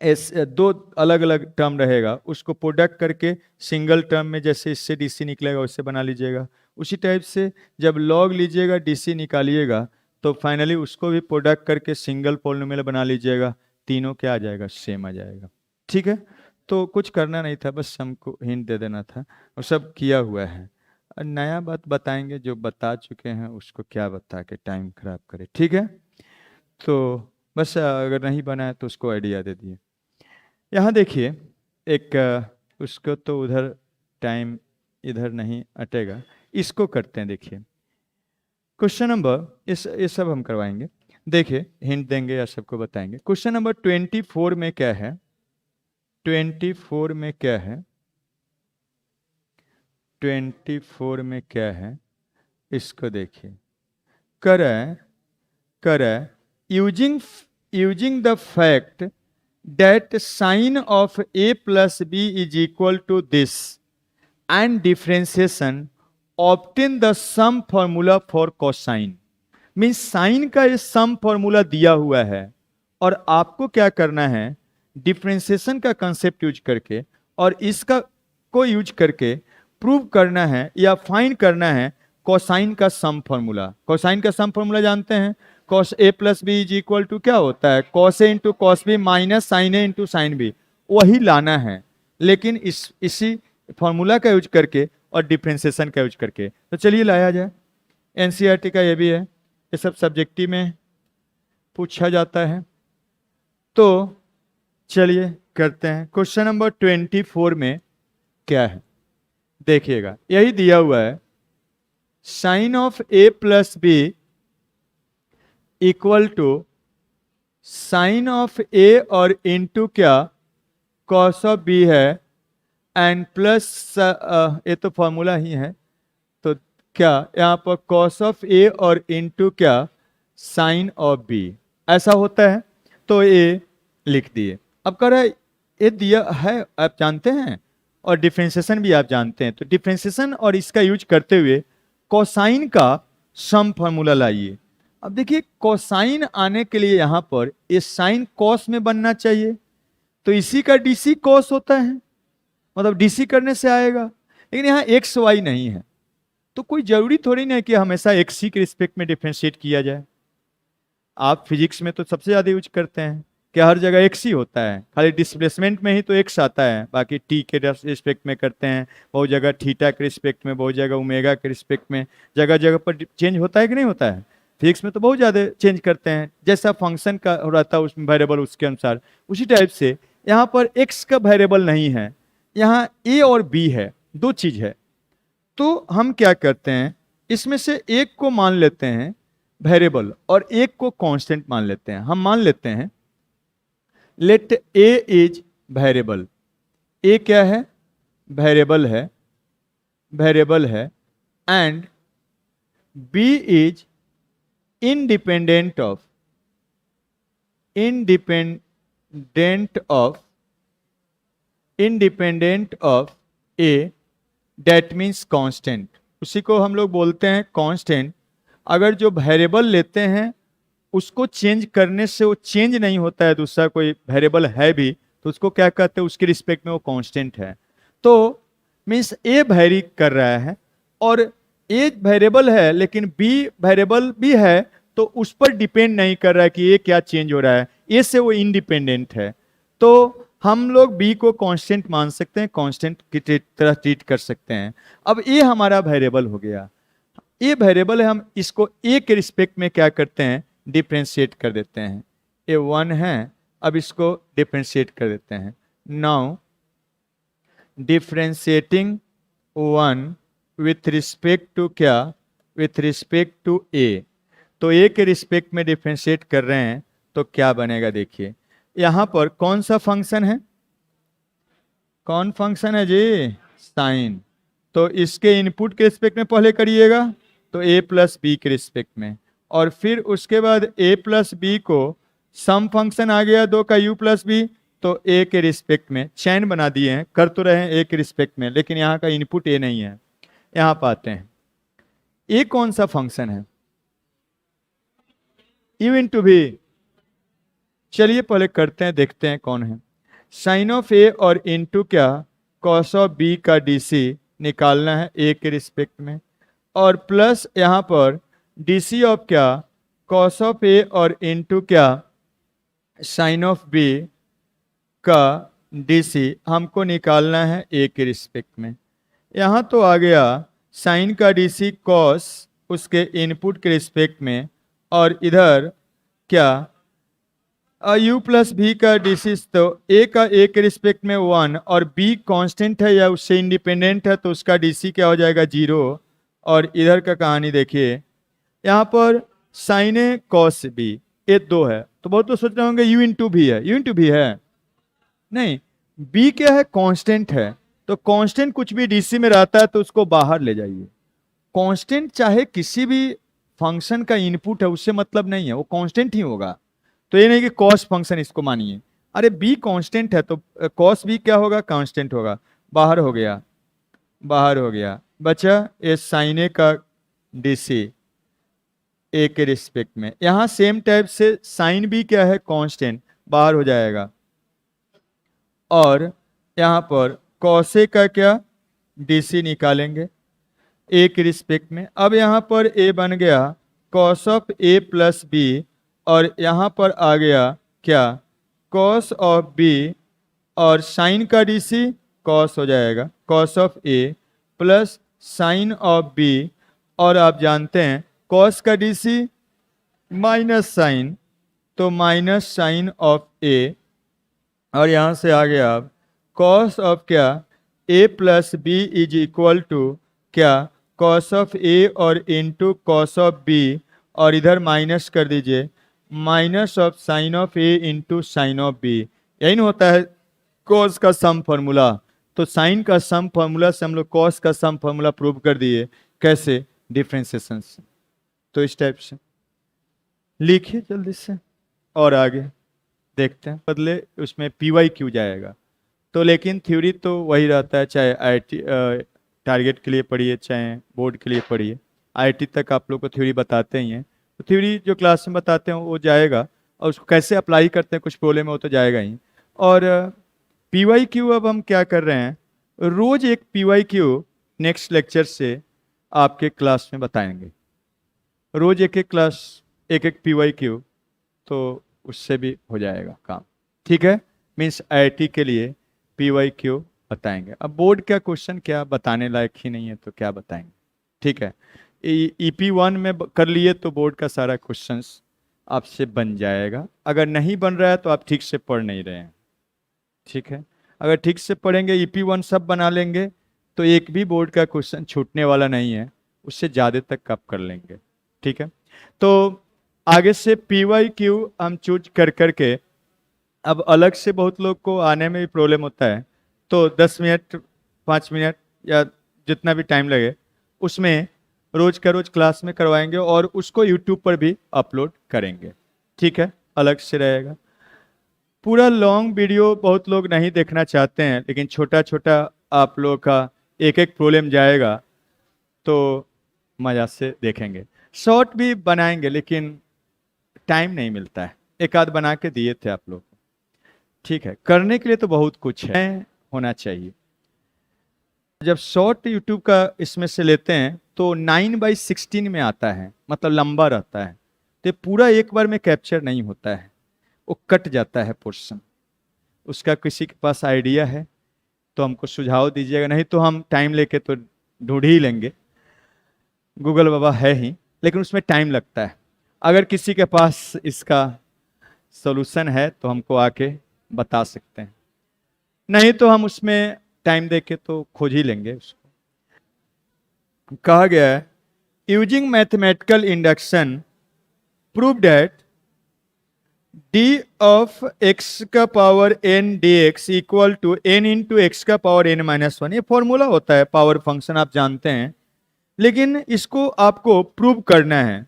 2 अलग अलग टर्म रहेगा, उसको प्रोडक्ट करके सिंगल टर्म में जैसे इससे डीसी निकलेगा वैसे बना लीजिएगा। उसी टाइप से जब लॉग लीजिएगा डीसी निकालिएगा तो फाइनली उसको भी प्रोडक्ट करके सिंगल पॉलिनोमियल बना लीजिएगा। तीनों क्या आ जाएगा, सेम आ जाएगा। ठीक है, तो कुछ करना नहीं था, बस हमको हिंट दे देना था और सब किया हुआ है। नया बात बताएंगे, जो बता चुके हैं उसको क्या बता के टाइम खराब करे। ठीक है, तो बस अगर नहीं बना है तो उसको आइडिया दे दिए। यहाँ देखिए एक उसको तो उधर टाइम इधर नहीं अटेगा, इसको करते हैं। देखिए क्वेश्चन नंबर, ये सब हम करवाएंगे। देखिए हिंट देंगे या सबको बताएंगे। क्वेश्चन नंबर 24 में क्या है, 24 में क्या है, 24 में क्या है, इसको देखिए। कर using the fact that sin of a plus b is equal to this and differentiation obtain the sum formula for cosine। Means sign का ये सम फॉर्मूला दिया हुआ है और आपको क्या करना है, डिफरेंशिएशन का कंसेप्ट यूज करके और इसका को यूज करके प्रूव करना है या फाइंड करना है कोसाइन का सम फॉर्मूला। कोसाइन का सम फॉर्मूला जानते हैं, cos a plus B is equal to क्या होता है, cos a into cos b minus sine a into sine b, वही लाना है, लेकिन इसी फॉर्मूला का यूज करके और डिफरेंशिएशन का यूज करके। तो चलिए लाया जाए। एनसीईआरटी का ये भी है, ये सब सब्जेक्टिव में पूछा जाता है। तो चलिए करते हैं। क्वेश्चन नंबर 24 में क्या है देखिएगा, यही दिया हुआ है, sine of A plus B equal to sine of A और इंटू क्या कॉस ऑफ बी है एंड प्लस ये तो फॉर्मूला ही है, तो क्या यहाँ पर कॉस ऑफ ए और इंटू क्या साइन ऑफ बी ऐसा होता है। तो ये लिख दिए। अब कह रहा है ये दिया है आप जानते हैं और डिफरेंशिएशन भी आप जानते हैं, तो डिफरेंशिएशन और इसका यूज करते हुए कोसाइन का सम फॉर्मूला लाइए। अब देखिए कोसाइन आने के लिए यहाँ पर ये साइन कॉस में बनना चाहिए, तो इसी का डीसी कॉस होता है, मतलब डीसी करने से आएगा। लेकिन यहाँ एक्स वाई नहीं है, तो कोई जरूरी थोड़ी नहीं है कि हमेशा एक्स सी के रिस्पेक्ट में डिफ्रेंशिएट किया जाए। आप फिजिक्स में तो सबसे ज्यादा यूज करते हैं कि हर जगह एक्स ही होता है, खाली डिस्प्लेसमेंट में ही तो एक्स आता है, बाकी टी के रिस्पेक्ट में करते हैं, बहुत जगह थीटा के रिस्पेक्ट में, बहुत जगह ओमेगा के रिस्पेक्ट में, जगह जगह पर चेंज होता है कि नहीं होता है। फिजिक्स में तो बहुत ज़्यादा चेंज करते हैं, जैसा फंक्शन का हो रहता है उसमें वेरिएबल उसके अनुसार, उसी टाइप से यहाँ पर एक्स का वेरिएबल नहीं है, यहाँ ए और बी है, दो चीज है। तो हम क्या करते हैं, इसमें से एक को मान लेते हैं वेरिएबल और एक को कांस्टेंट मान लेते हैं। हम मान लेते हैं let a is variable, a क्या है, वेरिएबल है, वेरिएबल है, and b is independent of, independent of, independent of a, that means constant, उसी को हम लोग बोलते हैं कांस्टेंट। अगर जो वेरिएबल लेते हैं उसको चेंज करने से वो चेंज नहीं होता है, दूसरा कोई वेरिएबल है भी तो उसको क्या कहते हैं, उसके रिस्पेक्ट में वो कांस्टेंट है। तो मीन्स ए वेरी कर रहा है और ए वेरिएबल है लेकिन बी वेरिएबल भी है, तो उस पर डिपेंड नहीं कर रहा है कि ये क्या चेंज हो रहा है, ए से वो इंडिपेंडेंट है। तो हम लोग बी को कांस्टेंट मान सकते हैं, कांस्टेंट की तरह ट्रीट कर सकते हैं। अब ए हमारा वेरिएबल हो गया, ए वेरिएबल है, हम इसको ए के रिस्पेक्ट में क्या करते हैं, डिफ्रेंशिएट कर देते हैं। ए 1 है, अब इसको डिफ्रेंशिएट कर देते हैं। Now differentiating 1 with respect to क्या, विथ रिस्पेक्ट टू ए, तो ए के रिस्पेक्ट में डिफ्रेंशिएट कर रहे हैं तो क्या बनेगा, देखिए यहां पर कौन सा फंक्शन है, कौन फंक्शन है जी, साइन, तो इसके इनपुट के रिस्पेक्ट में पहले करिएगा तो ए प्लस बी के रिस्पेक्ट में, और फिर उसके बाद ए प्लस बी को सम फंक्शन आ गया दो का यू प्लस बी, तो ए के रिस्पेक्ट में चैन बना दिए हैं, कर तो रहे हैं ए के रिस्पेक्ट में, लेकिन यहाँ का इनपुट ए नहीं है। यहाँ पाते हैं ए कौन सा फंक्शन है, यू इंटू भी, चलिए पहले करते हैं, देखते हैं कौन है। साइन ऑफ ए और इनटू क्या, कॉस ऑफ बी का डीसी निकालना है ए के रिस्पेक्ट में, और प्लस यहाँ पर डीसी ऑफ क्या, कॉस ऑफ ए और इनटू क्या, साइन ऑफ बी का डीसी हमको निकालना है ए के रिस्पेक्ट में। यहाँ तो आ गया साइन का डीसी कॉस उसके इनपुट के रिस्पेक्ट में, और इधर क्या यू प्लस भी का डीसी, तो ए का ए के रिस्पेक्ट में 1 और बी कांस्टेंट है या उससे इंडिपेंडेंट है तो उसका डीसी क्या हो जाएगा 0। और इधर का कहानी देखिए, यहाँ पर साइन ए कॉस बी, ए 2 है, तो बहुत तो सोच रहे होंगे यू इंटू भी है, यू इंटू भी है नहीं, बी क्या है, कांस्टेंट है, तो कांस्टेंट कुछ भी डीसी में रहता है तो उसको बाहर ले जाइए। कांस्टेंट चाहे किसी भी फंक्शन का इनपुट है उससे मतलब नहीं है, वो कांस्टेंट ही होगा। तो ये नहीं कि कॉस फंक्शन इसको मानिए, अरे बी कांस्टेंट है तो कॉस बी क्या होगा, कांस्टेंट होगा, बाहर हो गया, बाहर हो गया, बचा ये साइन ए का डीसी ए के रिस्पेक्ट में। यहां सेम टाइप से साइन बी क्या है, कांस्टेंट, बाहर हो जाएगा, और यहां पर कॉस ए का क्या डीसी निकालेंगे ए के रिस्पेक्ट में। अब यहां पर ए बन गया cos of A plus B, और यहाँ पर आ गया क्या, कॉस ऑफ बी, और साइन का डीसी कॉस हो जाएगा, cos of A plus sine of B, और आप जानते हैं कॉस का डीसी माइनस साइन, तो माइनस साइन ऑफ ए, और यहाँ से आ गया अब कॉस ऑफ क्या, A plus B is equal to क्या, कॉस ऑफ ए और इनटू कॉस ऑफ बी, और इधर माइनस कर दीजिए, minus of sine of a into sine of b. यही नहीं होता है कॉस का सम फॉर्मूला, तो साइन का सम फॉर्मूला से हम लोग कॉस का सम फॉर्मूला प्रूव कर दिए, कैसे, डिफरेंशिएशन से। तो इस टाइप से लिखिए जल्दी से और आगे देखते हैं, बदले उसमें पी वाई क्यू जाएगा। तो लेकिन थ्योरी तो वही रहता है, चाहे आईटी टारगेट के लिए पढ़िए चाहे बोर्ड के लिए पढ़िए, आईटी तक आप लोग को थ्योरी बताते ही हैं, तो थ्योरी जो क्लास में बताते हैं वो जाएगा, और उसको कैसे अप्लाई करते हैं कुछ प्रॉब्लम है वो तो जाएगा ही। और पीवाई क्यू अब हम क्या कर रहे हैं, रोज एक पीवाई क्यू नेक्स्ट लेक्चर से आपके क्लास में बताएंगे। रोज एक एक क्लास, एक एक पीवाई क्यू, तो उससे भी हो जाएगा काम। ठीक है, मीन्स आईआईटी के लिए पीवाई क्यू बताएंगे। अब बोर्ड का क्वेश्चन क्या बताने लायक ही नहीं है तो क्या बताएंगे। ठीक है, EP1 में कर लिए तो बोर्ड का सारा क्वेश्चंस आपसे बन जाएगा। अगर नहीं बन रहा है तो आप ठीक से पढ़ नहीं रहे हैं। ठीक है, अगर ठीक से पढ़ेंगे EP1 सब बना लेंगे तो एक भी बोर्ड का क्वेश्चन छूटने वाला नहीं है, उससे ज़्यादा तक आप कर लेंगे। ठीक है, तो आगे से PYQ हम चूज कर करके, अब अलग से बहुत लोग को आने में भी प्रॉब्लम होता है, तो 10 मिनट 5 मिनट या जितना भी टाइम लगे उसमें रोज का रोज क्लास में करवाएंगे और उसको यूट्यूब पर भी अपलोड करेंगे। ठीक है, अलग से रहेगा। पूरा लॉन्ग वीडियो बहुत लोग नहीं देखना चाहते हैं, लेकिन छोटा छोटा आप लोगों का एक एक प्रॉब्लम जाएगा तो मज़ा से देखेंगे। शॉर्ट भी बनाएंगे लेकिन टाइम नहीं मिलता है, एक आध बना के दिए थे आप लोग को। ठीक है, करने के लिए तो बहुत कुछ है, होना चाहिए। जब शॉर्ट यूट्यूब का इसमें से लेते हैं तो 9/16 में आता है, मतलब लंबा रहता है, तो पूरा एक बार में कैप्चर नहीं होता है, वो कट जाता है पोर्शन। उसका किसी के पास आइडिया है तो हमको सुझाव दीजिएगा, नहीं तो हम टाइम लेके तो ढूंढ ही लेंगे, गूगल बाबा है ही, लेकिन उसमें टाइम लगता है। अगर किसी के पास इसका सॉल्यूशन है तो हमको आके बता सकते हैं, नहीं तो हम उसमें टाइम देके तो खोज ही लेंगे उसको। कहा गया है using mathematical induction prove that d of x का power n dx equal to n into x का पावर n-1। ये फॉर्मूला होता है पावर फंक्शन, आप जानते हैं, लेकिन इसको आपको प्रूव करना है।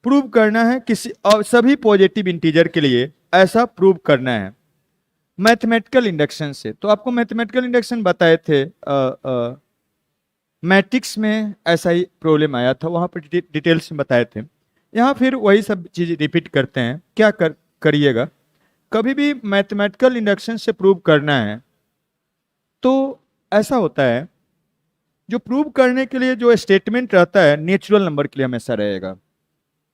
प्रूव करना है किसी सभी पॉजिटिव इंटीजर के लिए, ऐसा प्रूव करना है मैथमेटिकल इंडक्शन से। तो आपको मैथमेटिकल इंडक्शन बताए थे मैट्रिक्स में, ऐसा ही प्रॉब्लम आया था, वहां पर डिटेल्स में बताए थे। यहाँ फिर वही सब चीज़ रिपीट करते हैं। क्या करिएगा, कभी भी मैथमेटिकल इंडक्शन से प्रूव करना है तो ऐसा होता है, जो प्रूव करने के लिए जो स्टेटमेंट रहता है नेचुरल नंबर के लिए हमेशा रहेगा,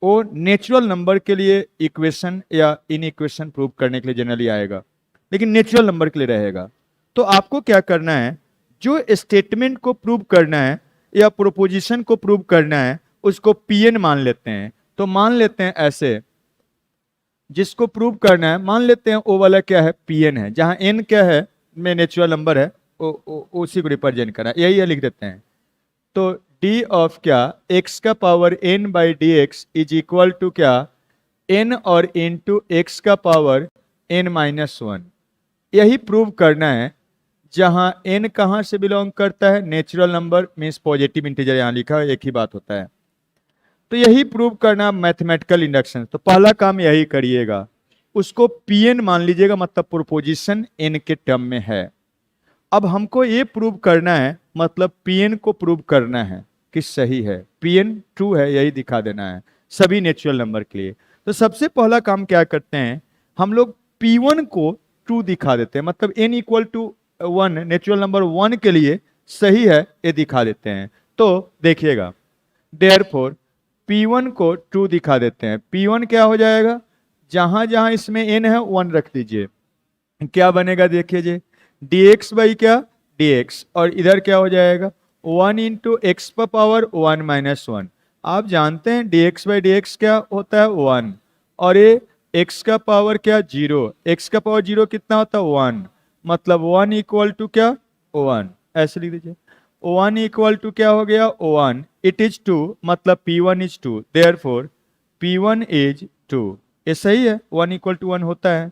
वो नेचुरल नंबर के लिए इक्वेशन या इन इक्वेशन प्रूव करने के लिए जनरली आएगा, लेकिन नेचुरल नंबर के लिए रहेगा। तो आपको क्या करना है, जो स्टेटमेंट को प्रूव करना है या प्रोपोजिशन को प्रूव करना है उसको Pn मान लेते हैं। तो मान लेते हैं ऐसे, जिसको प्रूव करना है मान लेते हैं ओ वाला क्या है, Pn है, जहां n क्या है में नेचुरल नंबर है, उसी को रिप्रेजेंट करना है, यही लिख देते हैं। तो d ऑफ क्या x का power n by d x is equal to क्या n और इंटू एक्स का पावर n-1। यही प्रूव करना है, जहां n कहां से बिलोंग करता है, natural number means positive integer, यहां लिखा है एक ही बात होता है। तो यही प्रूव करना मैथमेटिकल इंडक्शन। तो पहला काम यही करिएगा, उसको Pn मान लीजिएगा, मतलब प्रोपोजिशन n के टर्म में है। अब हमको ये प्रूव करना है, मतलब Pn को प्रूव करना है कि सही है, Pn ट्रू है, यही दिखा देना है सभी नेचुरल नंबर के लिए। तो सबसे पहला काम क्या करते हैं, हम लोग P1 को ट्रू दिखा देते हैं, मतलब n equal to 1 natural number 1 के लिए सही है ये दिखा देते हैं। तो देखिएगा, देयरफॉर P1 को ट्रू दिखा देते हैं। P1 क्या हो जाएगा, जहां जहां इसमें n है 1 रख दीजिए, क्या बनेगा देखिए जी, dx बाई क्या dx, और इधर क्या हो जाएगा 1 इंटू एक्स पर पावर 1-1। आप जानते हैं dx बाई dx क्या होता है 1, और ये x का पावर क्या 0, x का पावर 0 कितना होता है 1, मतलब 1 इक्वल टू क्या 1, ऐसे लिख दीजिए। 1 इक्वल टू क्या हो गया 1, इट इज 2, मतलब P1 is 2, therefore P1 is 2। ये सही है, 1 इक्वल टू 1 होता है,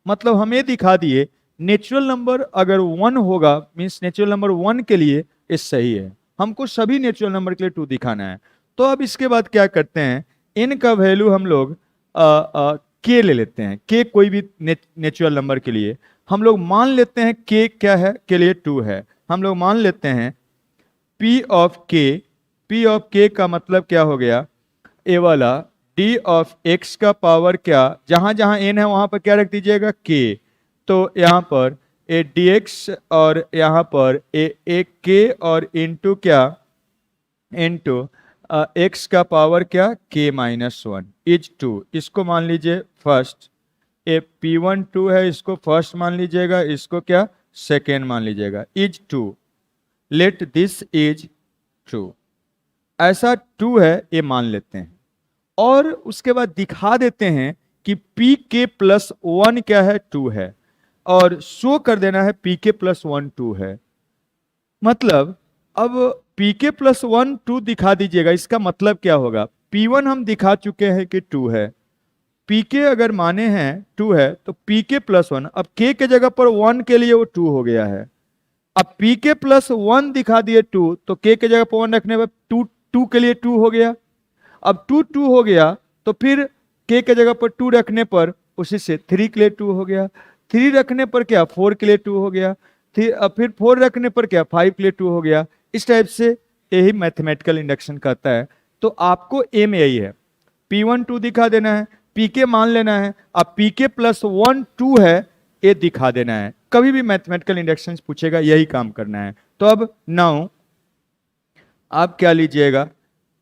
मतलब हम ये दिखा दिए नेचुरल नंबर अगर 1 होगा मीन्स नेचुरल नंबर 1 के लिए ये सही है। हमको सभी नेचुरल नंबर के लिए 2 दिखाना है। तो अब इसके बाद क्या करते हैं, n का वैल्यू हम लोग k ले लेते हैं, k कोई भी नेचुरल नंबर के लिए हम लोग मान लेते हैं k क्या है के लिए 2 है, हम लोग मान लेते हैं p of k। p of k का मतलब क्या हो गया, ये वाला डी ऑफ एक्स का पावर क्या, जहां जहां एन है वहां पर क्या रख दीजिएगा के, तो यहाँ पर ए डी एक्स और यहाँ पर ए के और इंटू क्या, इंटू एक्स का पावर क्या के माइनस वन इज टू। इसको मान लीजिए first, A P one two है, इसको फर्स्ट मान लीजिएगा, इसको क्या सेकेंड मान लीजिएगा, is two, let this is true. ऐसा टू है ये मान लेते हैं और उसके बाद दिखा देते हैं कि पी के प्लस वन क्या है, टू है, और शो कर देना है पी के प्लस वन टू है। मतलब अब पी के प्लस वन टू दिखा दीजिएगा, इसका मतलब क्या होगा, पी वन हम दिखा चुके हैं कि टू है, पी के अगर माने हैं टू है तो पी के प्लस वन, अब के जगह पर वन के लिए वो टू हो गया है। अब पी के प्लस वन दिखा दिए टू, तो के जगह पर वन रखने पर टू टू के लिए टू हो गया। अब टू टू हो गया तो फिर के जगह पर टू रखने पर उसी से थ्री के लिए टू हो गया, थ्री रखने पर क्या फोर के लिए टू हो गया, फिर फोर रखने पर क्या फाइव के लिए टू हो गया। इस टाइप से यही मैथमेटिकल इंडक्शन कहता है। तो आपको एम यही है, पी वन टू दिखा देना है, पी के मान लेना है, अब पी के प्लस वन टू है ये दिखा देना है। कभी भी मैथमेटिकल इंडक्शन पूछेगा यही काम करना है। तो अब नाउ आप क्या लीजिएगा,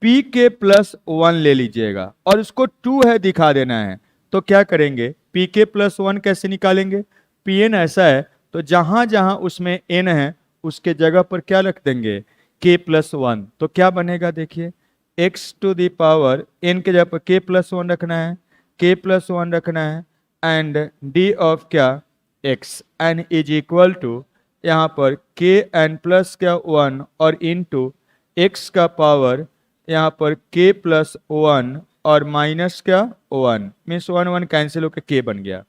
पी के प्लस वन ले लीजिएगा और उसको टू है दिखा देना है। तो क्या करेंगे, पी के प्लस वन कैसे निकालेंगे, पी एन ऐसा है तो जहां जहां उसमें एन है उसके जगह पर क्या रख देंगे के प्लस वन। तो क्या बनेगा देखिए, x to the power n के जगह पर के प्लस वन रखना है, के प्लस वन रखना है, एंड डी ऑफ क्या x n is equal to यहाँ पर के एन प्लस क्या वन और इनटू एक्स का पावर यहाँ पर के प्लस वन और माइनस क्या one, means one one cancel होकर के बन गया।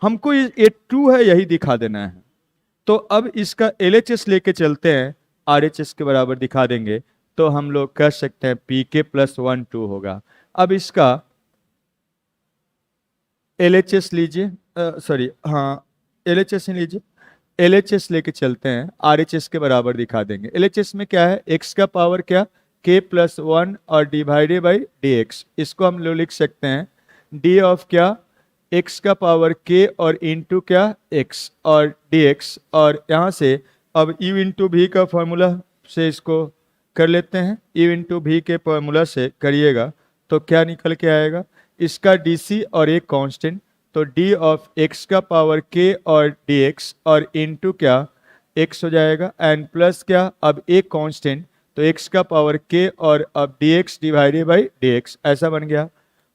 हमको ये टू है यही दिखा देना है। तो अब इसका LHS लेके चलते हैं, RHS के बराबर दिखा देंगे तो हम लोग कह सकते हैं पी के प्लस वन टू होगा। अब इसका LHS लीजिए, सॉरी हाँ LHS ही लीजिए, LHS लेके चलते हैं, RHS के बराबर दिखा देंगे। LHS में क्या है, x का पावर क्या k प्लस वन और डिवाइडेड बाई डी एक्स। इसको हम लोग लिख सकते हैं d ऑफ क्या x का पावर k और इंटू क्या x और dx, और यहाँ से अब u इंटू भी का फॉर्मूला से इसको कर लेते हैं, u इंटू भी के फॉर्मूला से करिएगा तो क्या निकल के आएगा, इसका dc और एक कांस्टेंट, तो d ऑफ x का पावर k और dx और इंटू क्या x हो जाएगा, एंड प्लस क्या अब एक कांस्टेंट तो x का पावर k और अब dx डिवाइडेड बाई dx ऐसा बन गया।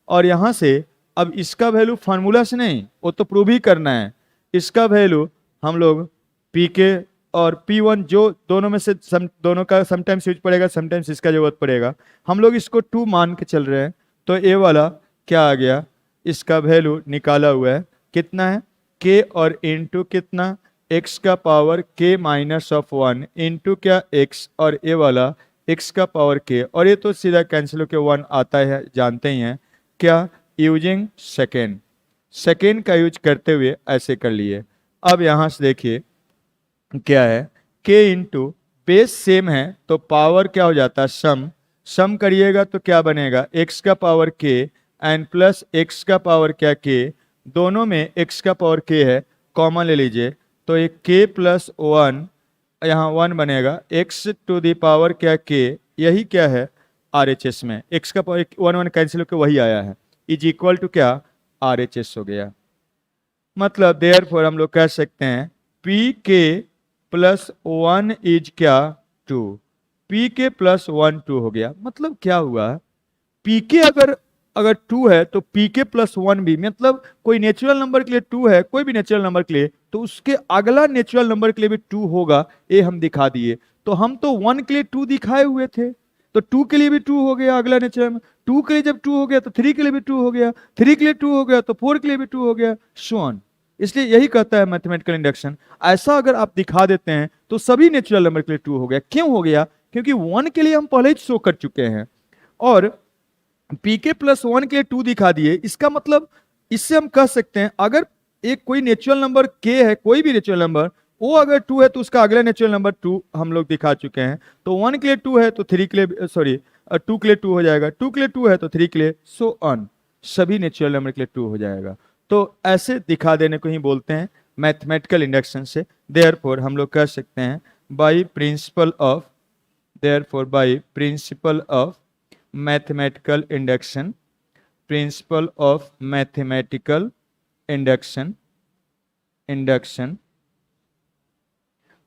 और यहाँ से अब इसका वैल्यू फार्मूला से नहीं, वो तो प्रूव ही करना है, इसका वैल्यू हम लोग pk और p1 जो दोनों में से दोनों का समटाइम्स यूज पड़ेगा, समटाइम्स इसका जरूरत पड़ेगा, हम लोग इसको 2 मान के चल रहे हैं। तो ये वाला क्या आ गया, इसका वैल्यू निकाला हुआ है कितना है k और इंटू कितना x का power k minus of one into क्या x और ये वाला x का पावर k, और ये तो सीधा कैंसिल होकर वन आता है जानते ही हैं, क्या यूजिंग सेकेंड का यूज करते हुए ऐसे कर लिए। अब यहाँ से देखिए क्या है, k इंटू बेस सेम है तो पावर क्या हो जाता है सम करिएगा तो क्या बनेगा x का power k and plus x का पावर क्या k, दोनों में x का पावर k है, कॉमन ले लीजिए तो एक k प्लस वन यहाँ वन बनेगा, x टू द पावर क्या k, यही क्या है RHS में x का पावर वन वन कैंसिल होकर वही आया है, इज इक्वल टू क्या RHS हो गया। मतलब देयरफॉर हम लोग कह सकते हैं पी के प्लस वन इज क्या टू, पी के प्लस वन टू हो गया। मतलब क्या हुआ, पी के अगर टू है तो पी के प्लस वन भी, मतलब कोई नेचुरल नंबर के लिए टू है, कोई भी नेचुरल नंबर के लिए तो उसके अगला नेचुरल नंबर के लिए भी टू होगा, ये हम दिखा दिए। तो हम तो वन के लिए टू दिखाए हुए थे, तो टू के लिए भी टू हो गया अगला नेचुरल में, टू के लिए जब टू हो गया तो थ्री के लिए भी टू हो गया, थ्री के लिए टू हो गया तो फोर के लिए भी टू हो गया, सो ऑन। इसलिए यही कहता है मैथमेटिकल इंडक्शन, ऐसा अगर आप दिखा देते हैं तो सभी नेचुरल नंबर के लिए टू हो गया। क्यों हो गया, क्योंकि वन के लिए हम पहले ही शो कर चुके हैं और पी के प्लस वन के लिए टू दिखा दिए। इसका मतलब इससे हम कह सकते हैं अगर एक कोई नेचुरल नंबर के है, कोई भी नेचुरल नंबर, वो अगर टू है तो उसका अगला नेचुरल नंबर टू हम लोग दिखा चुके हैं। तो वन के लिए टू है तो थ्री के लिए, सॉरी 2 के लिए 2 हो जाएगा, 2 के लिए 2 है तो 3 के लिए, सो ऑन, सभी नेचुरल नंबर के लिए 2 हो जाएगा। तो ऐसे दिखा देने को ही बोलते हैं मैथमेटिकल इंडक्शन से। देयरफॉर हम लोग कह सकते हैं by principle of, therefore by principle of mathematical induction, principle of mathematical induction,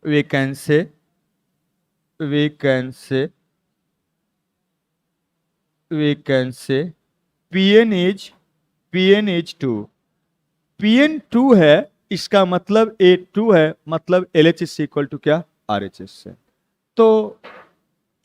we can say Pn is 2, Pn 2 है, इसका मतलब A 2 है, मतलब LH इज इक्वल टू क्या, RHS से। तो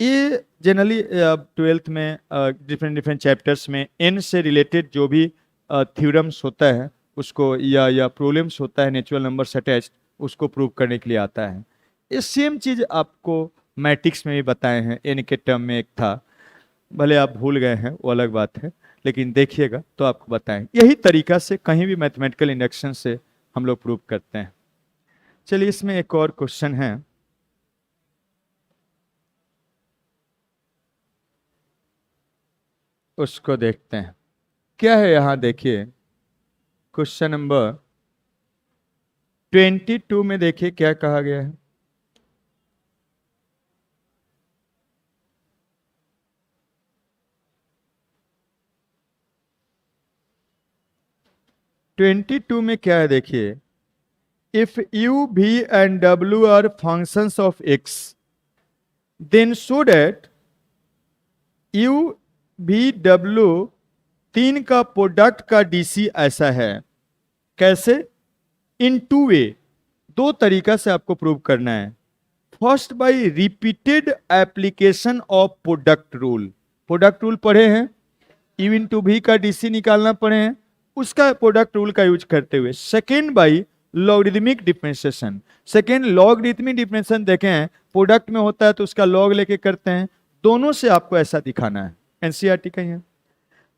ये जनरली 12th में डिफरेंट चैप्टर्स में n से रिलेटेड जो भी थ्योरम्स होता है उसको या प्रॉब्लम्स होता है नेचुरल नंबर से अटैच्ड, उसको प्रूव करने के लिए आता है। ये सेम चीज़ आपको मैट्रिक्स में भी बताए हैं, n के टर्म में एक था, भले आप भूल गए हैं वो अलग बात है, लेकिन देखिएगा तो आपको बताएं। यही तरीका से कहीं भी मैथमेटिकल इंडक्शन से हम लोग प्रूव करते हैं। चलिए इसमें एक और क्वेश्चन है, उसको देखते हैं क्या है। यहां देखिए क्वेश्चन नंबर 22 में देखिए क्या कहा गया है। में क्या है देखिए, if u v and w are functions of x, then show that u v w तीन का प्रोडक्ट का डीसी ऐसा है। कैसे? इन 2 वे, दो तरीका से आपको प्रूव करना है। First by repeated application of product rule, product rule पढ़े हैं, u इंटू भी का डीसी निकालना पड़े हैं, उसका प्रोडक्ट रूल का यूज करते हुए। Second by logarithmic differentiation, second logarithmic differentiation देखे हैं, प्रोडक्ट में होता है तो उसका लॉग लेके करते हैं। दोनों से आपको ऐसा दिखाना है, एनसीईआरटी का ही है।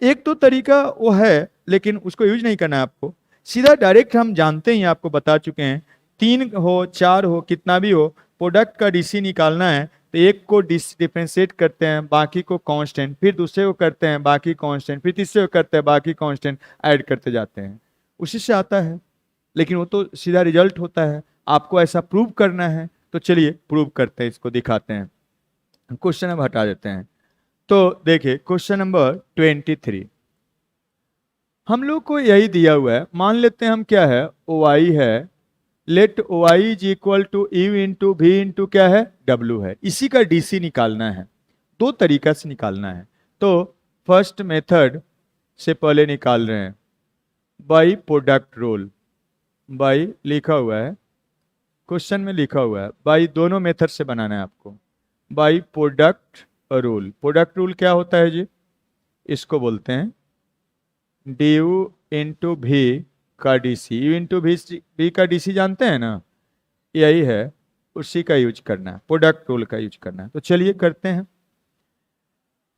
एक तो तरीका वो है लेकिन उसको यूज नहीं करना है आपको, सीधा डायरेक्ट हम जानते ही आपको बता चुके हैं, 3 हो 4 हो कितना भी हो, प्रोडक्ट का डीसी निकालना है तो एक को डिफरेंशिएट करते हैं, बाकी को कांस्टेंट, फिर दूसरे को करते हैं बाकी कांस्टेंट, फिर तीसरे को करते हैं बाकी कांस्टेंट, ऐड करते जाते हैं, उसी से आता है। लेकिन वो तो सीधा रिजल्ट होता है, आपको ऐसा प्रूव करना है। तो चलिए प्रूव करते हैं, इसको दिखाते हैं। क्वेश्चन अब हटा देते हैं। तो देखिए क्वेश्चन नंबर 23 हम लोग को यही दिया हुआ है, मान लेते हैं हम क्या है, y है, let y is equal to u into v into क्या है, w है। इसी का डीसी निकालना है, दो तरीका से निकालना है। तो फर्स्ट मेथड से पहले निकाल रहे हैं बाय प्रोडक्ट रूल, बाय लिखा हुआ है क्वेश्चन में, लिखा हुआ है बाय, दोनों मेथड से बनाना है आपको। By product rule, product rule क्या होता है जी, इसको बोलते हैं डी यू इंटू भी का डीसी, यू इंटू भी का डीसी जानते हैं ना, यही है, उसी का यूज करना है, प्रोडक्ट रूल का यूज करना है। तो चलिए करते हैं।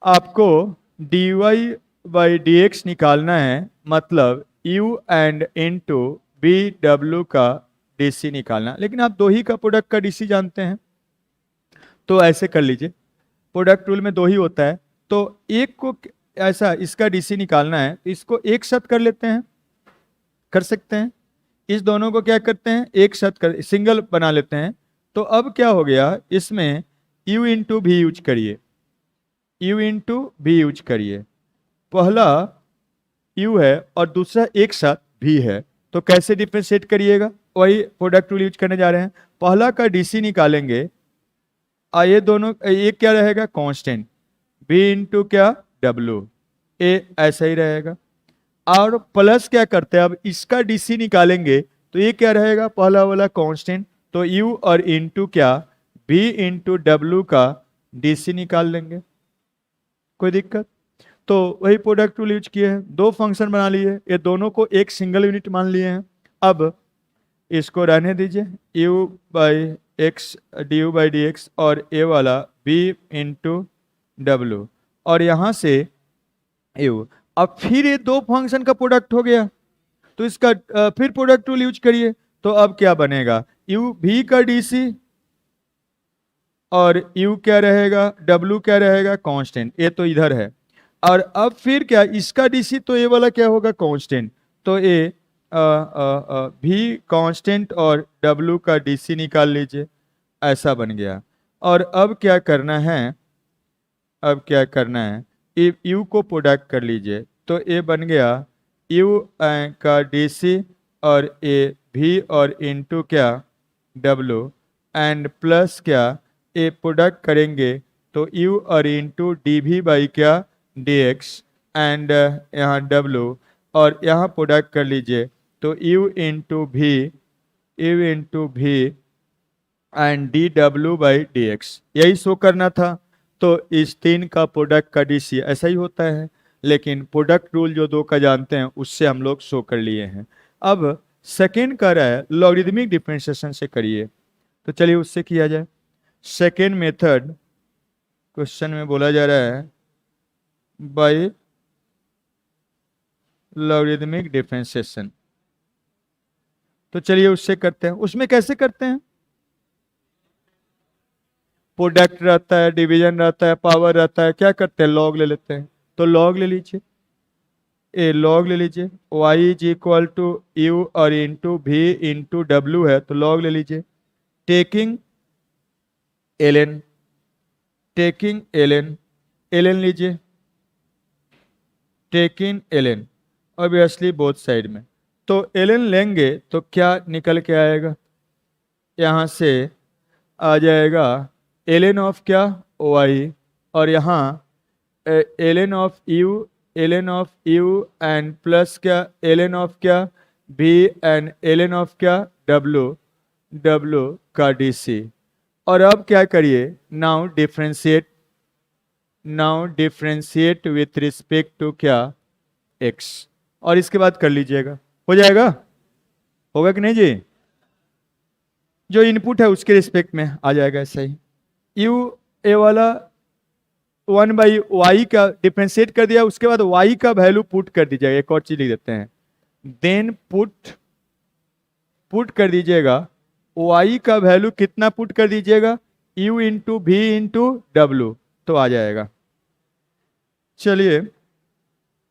आपको d y by d x निकालना है, मतलब यू एंड इंटू बी डब्ल्यू का डीसी निकालना, लेकिन आप दो ही का प्रोडक्ट का डीसी जानते हैं तो ऐसे कर लीजिए, प्रोडक्ट रूल में दो ही होता है, तो एक को ऐसा इसका डीसी निकालना है तो इसको एक साथ कर लेते हैं, कर सकते हैं। इस दोनों को क्या करते हैं, एक साथ कर, सिंगल बना लेते हैं। तो अब क्या हो गया, इसमें u इंटू भी यूज करिए, u इंटू भी यूज करिए, पहला u है और दूसरा एक साथ भी है, तो कैसे डिफरेंशिएट करिएगा, वही प्रोडक्ट रूल यूज करने जा रहे हैं। पहला का डीसी निकालेंगे, ये दोनों, एक क्या रहेगा कांस्टेंट, b इंटू क्या w, ए ऐसा ही रहेगा, और प्लस क्या करते हैं, अब इसका डीसी निकालेंगे तो ये क्या रहेगा, पहला वाला कांस्टेंट, तो u और इंटू क्या b इंटू w का डीसी निकाल लेंगे, कोई दिक्कत। तो वही प्रोडक्ट रूल यूज किए हैं, दो फंक्शन बना लिए, ये दोनों को एक सिंगल यूनिट मान लिए हैं। अब इसको रहने दीजिए, u by x D you by d x, और ए वाला b इंटू डब्ल्यू, और यहाँ से u। अब फिर ये दो फंक्शन का प्रोडक्ट हो गया, तो इसका फिर प्रोडक्ट रूल यूज करिए, तो अब क्या बनेगा, u v का डीसी और u क्या रहेगा, w क्या रहेगा, कांस्टेंट, ये तो इधर है। और अब फिर क्या, इसका डीसी तो ये वाला क्या होगा, कांस्टेंट, तो ये भी कांस्टेंट और w का डीसी निकाल लीजिए, ऐसा बन गया। और अब क्या करना है, अब क्या करना है, यू को प्रोडक्ट कर लीजिए, तो ये बन गया यू का डीसी और ए भी और इनटू क्या डब्लू एंड प्लस क्या ए प्रोडक्ट करेंगे तो यू और इनटू डी भी बाई क्या डी एक्स एंड यहाँ डब्लू और यहाँ प्रोडक्ट कर लीजिए तो यू इंटू भी and D W by d x, यही शो करना था। तो इस तीन का प्रोडक्ट का डीसी ऐसा ही होता है, लेकिन प्रोडक्ट रूल जो दो का जानते हैं उससे हम लोग शो कर लिए हैं। अब सेकेंड कर रहा है लॉगरिदमिक डिफरेंशिएशन से करिए, तो चलिए उससे किया जाए। सेकेंड मेथड क्वेश्चन में बोला जा रहा है बाय लॉगरिदमिक डिफरेंशिएशन, तो चलिए उससे करते हैं। उसमें कैसे करते हैं, प्रोडक्ट रहता है, डिवीजन रहता है, पावर रहता है, क्या करते हैं लॉग ले लेते हैं, तो लॉग ले लीजिए, ए लॉग ले लीजिए, y is equal to u और इंटू भी इंटू डब्ल्यू है तो लॉग ले लीजिए, टेकिंग एल एन लीजिए, taking L N obviously both side में, तो एल एन लेंगे तो क्या निकल के आएगा, यहाँ से आ जाएगा एल एन ऑफ क्या वाई और यहाँ L N of u and plus क्या एल एन ऑफ क्या b and L N of क्या डब्ल्यू का डीसी। और अब क्या करिए, now differentiate with respect to क्या एक्स, और इसके बाद कर लीजिएगा, हो जाएगा, होगा कि नहीं जी, जो इनपुट है उसके रिस्पेक्ट में आ जाएगा ऐसा ही। यू ए वाला 1/y का डिफरेंशिएट कर दिया, उसके बाद y का वैल्यू पुट कर दीजिएगा, एक और चीज लिख देते हैं, देन पुट कर दीजिएगा, y का वैल्यू कितना पुट कर दीजिएगा, u into v into W, तो आ जाएगा। चलिए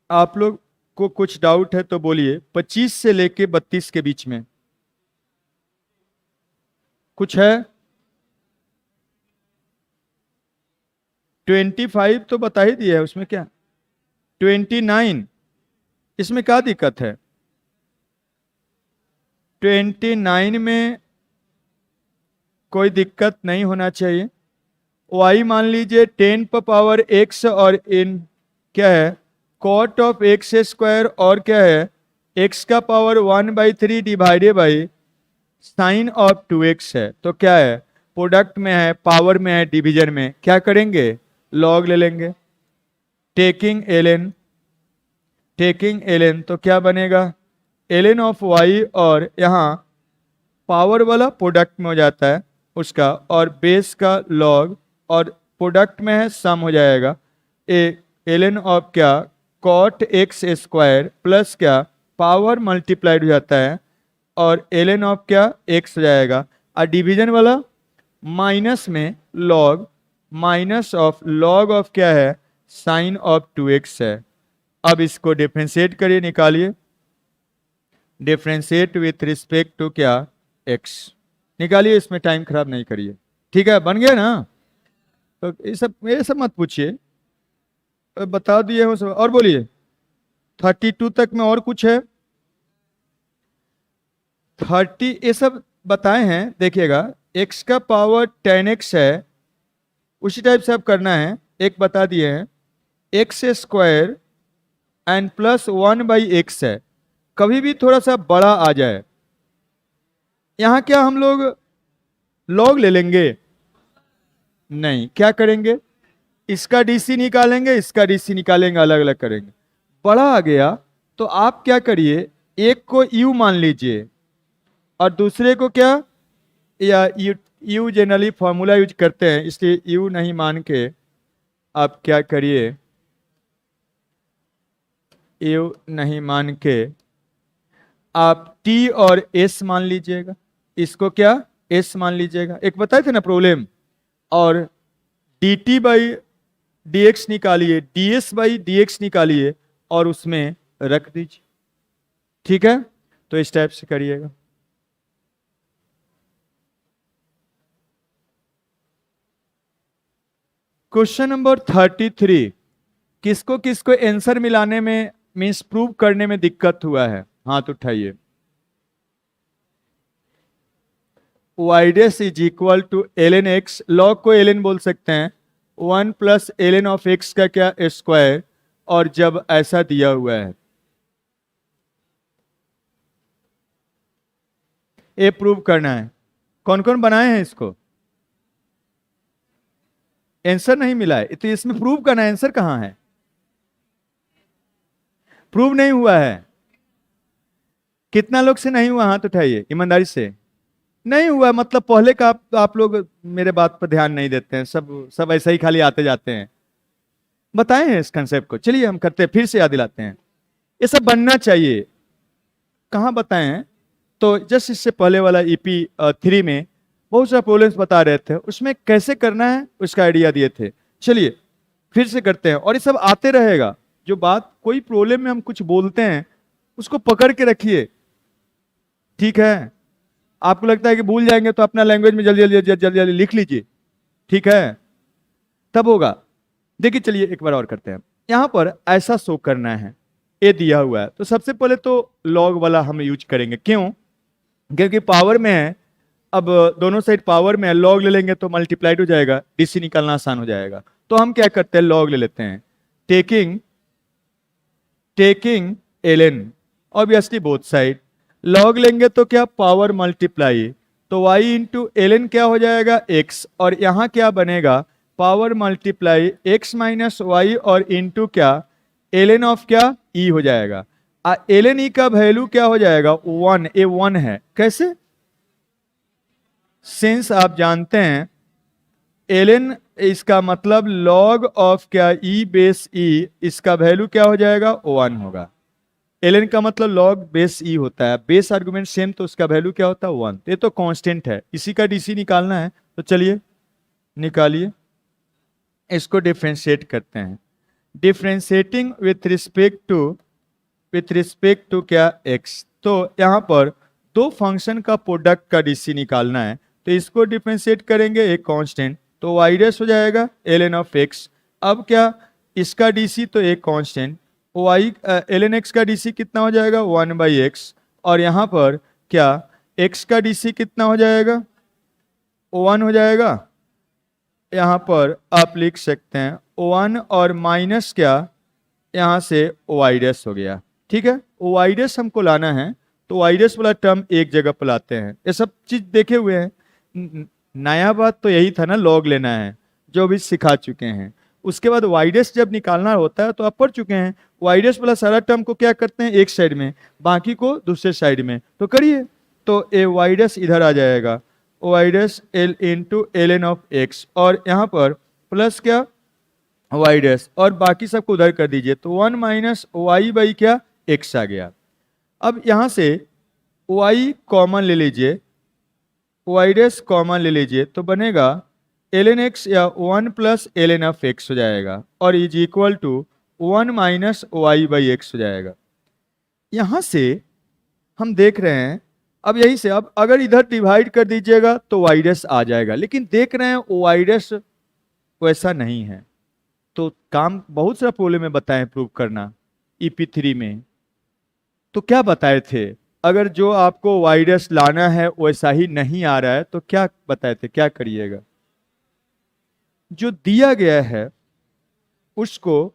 आप लोग को कुछ डाउट है तो बोलिए, 25 से लेके 32 के बीच में कुछ है, 25 तो बता ही दिया है, उसमें क्या, 29 इसमें क्या दिक्कत है, 29 में कोई दिक्कत नहीं होना चाहिए। y मान लीजिए 10 पर पावर x और इन क्या है कॉट ऑफ एक्स स्क्वायर और क्या है x का power 1/3 divided by sine of 2x है, तो क्या है प्रोडक्ट में है, पावर में है, डिवीजन में, क्या करेंगे लॉग ले लेंगे, टेकिंग एल एन तो क्या बनेगा एल एन ऑफ वाई और यहाँ पावर वाला प्रोडक्ट में हो जाता है उसका और बेस का लॉग और प्रोडक्ट में है सम हो जाएगा, ए एल एन ऑफ क्या कॉट एक्स स्क्वायर प्लस क्या पावर मल्टीप्लाइड हो जाता है और एल एन ऑफ क्या एक्स हो जाएगा, और डिवीजन वाला माइनस में log minus of log of क्या है साइन ऑफ 2x है। अब इसको डिफरेंशिएट करिए, निकालिए, डिफरेंशिएट विथ रिस्पेक्ट टू क्या x, निकालिए, इसमें टाइम खराब नहीं करिए, ठीक है, बन गया ना। तो ये सब मत पूछिए, बता दिए हो सब, और बोलिए 32 तक में और कुछ है, 30 ये सब बताए हैं, देखिएगा x का पावर 10x है, उसी टाइप से अब करना है, एक बता दिए हैं x square and plus 1/x है, कभी भी थोड़ा सा बड़ा आ जाए, यहां क्या हम लोग लॉग ले लेंगे, नहीं, क्या करेंगे इसका डीसी निकालेंगे, इसका डीसी निकालेंगे, अलग अलग करेंगे, बड़ा आ गया तो आप क्या करिए, एक को यू मान लीजिए और दूसरे को क्या, या यू जनरली फॉर्मूला यूज करते हैं इसलिए यू नहीं मान के आप क्या करिए, यू नहीं मान के आप टी और एस मान लीजिएगा, इसको क्या एस मान लीजिएगा, एक बताए थे ना प्रॉब्लम, और dt बाई dx निकालिए, ds बाई dx निकालिए और उसमें रख दीजिए। ठीक है, तो इस टाइप से करिएगा। क्वेश्चन नंबर 33, किसको किसको आंसर मिलाने में मीन्स प्रूव करने में दिक्कत हुआ है, हाथ उठाइए। y dash is equal to ln x, log को ln बोल सकते हैं, 1 प्लस ln ऑफ x का क्या स्क्वायर, और जब ऐसा दिया हुआ है ये प्रूव करना है। कौन कौन बनाए हैं इसको? आंसर नहीं मिला है तो इसमें प्रूव करना है, आंसर कहां है? प्रूव नहीं हुआ है। कितना लोग से नहीं हुआ, हाथ उठाइए ईमानदारी से। नहीं हुआ मतलब पहले का आप लोग मेरे बात पर ध्यान नहीं देते हैं, सब ऐसा ही खाली आते जाते हैं। बताए हैं इस कंसेप्ट को, चलिए हम करते हैं, फिर से याद दिलाते हैं। ये सब बनना चाहिए। कहाँ बताए हैं? तो जस्ट इससे पहले वाला ईपी 3 में बहुत सारे प्रॉब्लम्स बता रहे थे, उसमें कैसे करना है उसका आइडिया दिए थे। चलिए फिर से करते हैं, और ये सब आते रहेगा। जो बात कोई प्रॉब्लम में हम कुछ बोलते हैं उसको पकड़ के रखिए, ठीक है? आपको लगता है कि भूल जाएंगे तो अपना लैंग्वेज में जल्दी जल्दी जल्दी जल्दी जल्दी लिख लीजिए, ठीक है? तब होगा। देखिए चलिए एक बार और करते हैं। यहां पर ऐसा शो करना है, ए दिया हुआ है, तो सबसे पहले तो लॉग वाला हम यूज करेंगे। क्यों? क्योंकि पावर में है, अब दोनों साइड पावर में है, लॉग ले लेंगे तो मल्टीप्लाइड हो जाएगा, डीसी निकालना आसान हो जाएगा। तो हम क्या करते हैं, लॉग ले लेते हैं, taking ln, obviously both side. लॉग लेंगे तो क्या, पावर मल्टीप्लाई, तो y इंटू एल क्या हो जाएगा, x, और यहां क्या बनेगा, power multiply x minus y, और इंटू क्या, ln ऑफ क्या, e हो जाएगा। ln e का वैल्यू क्या हो जाएगा, 1, ए 1 है। कैसे? सिंस आप जानते हैं ln इसका मतलब log ऑफ क्या, e बेस e, इसका वैल्यू क्या हो जाएगा, 1 होगा। ln का मतलब log बेस e होता है, बेस आर्गुमेंट सेम तो उसका वैल्यू क्या होता है, 1। ये तो कांस्टेंट है, इसी का डीसी निकालना है, तो चलिए निकालिए। इसको डिफरेंशिएट करते हैं, डिफरेंशिएटिंग विथ रिस्पेक्ट टू क्या, x। तो यहां पर दो फंक्शन का प्रोडक्ट का डीसी निकालना है, तो इसको डिफरेंशिएट करेंगे, एक कांस्टेंट, तो y डैश हो जाएगा ln ऑफ x। अब क्या, इसका डीसी तो एक कांस्टेंट, y ln x का डीसी कितना हो जाएगा, 1/x, और यहां पर क्या, x का डीसी कितना हो जाएगा, 1 हो जाएगा। यहां पर आप लिख सकते हैं 1 और माइनस क्या, यहां से y डैश हो गया, ठीक है? y डैश हमको लाना है, तो y डैश वाला टर्म एक जगह पर लाते हैं। ये सब चीज देखे हुए हैं, नया बात तो यही था ना, लॉग लेना है, जो भी सिखा चुके हैं। उसके बाद y डैश जब निकालना होता है तो आप पढ़ चुके हैं, y डैश वाला सारा टर्म को क्या करते हैं, एक साइड में, बाकी को दूसरे साइड में। तो करिए, तो ए y डैश इधर आ जाएगा, y dash L into ln of x, और यहाँ पर प्लस क्या, y डैश, और बाकी सबको उधर कर दीजिए, तो 1 माइनस वाई बाई क्या, x आ गया। अब यहां से y कॉमन ले लीजिए, y डैश कॉमन ले लीजिए, तो बनेगा ln x या 1 प्लस ln ऑफ x हो जाएगा, और is equal to 1 minus y by x हो जाएगा। यहां से हम देख रहे हैं, अब यही से, अब अगर इधर डिवाइड कर दीजिएगा तो y डैश आ जाएगा, लेकिन देख रहे हैं y डैश वैसा नहीं है। तो काम बहुत सारा प्रॉब्लम में बताएं प्रूव करना EP3 में। तो क्या बताए थे, अगर जो आपको y डैश लाना है वैसा ही नहीं आ रहा है तो क्या बताए थे, क्या करिएगा, जो दिया गया है उसको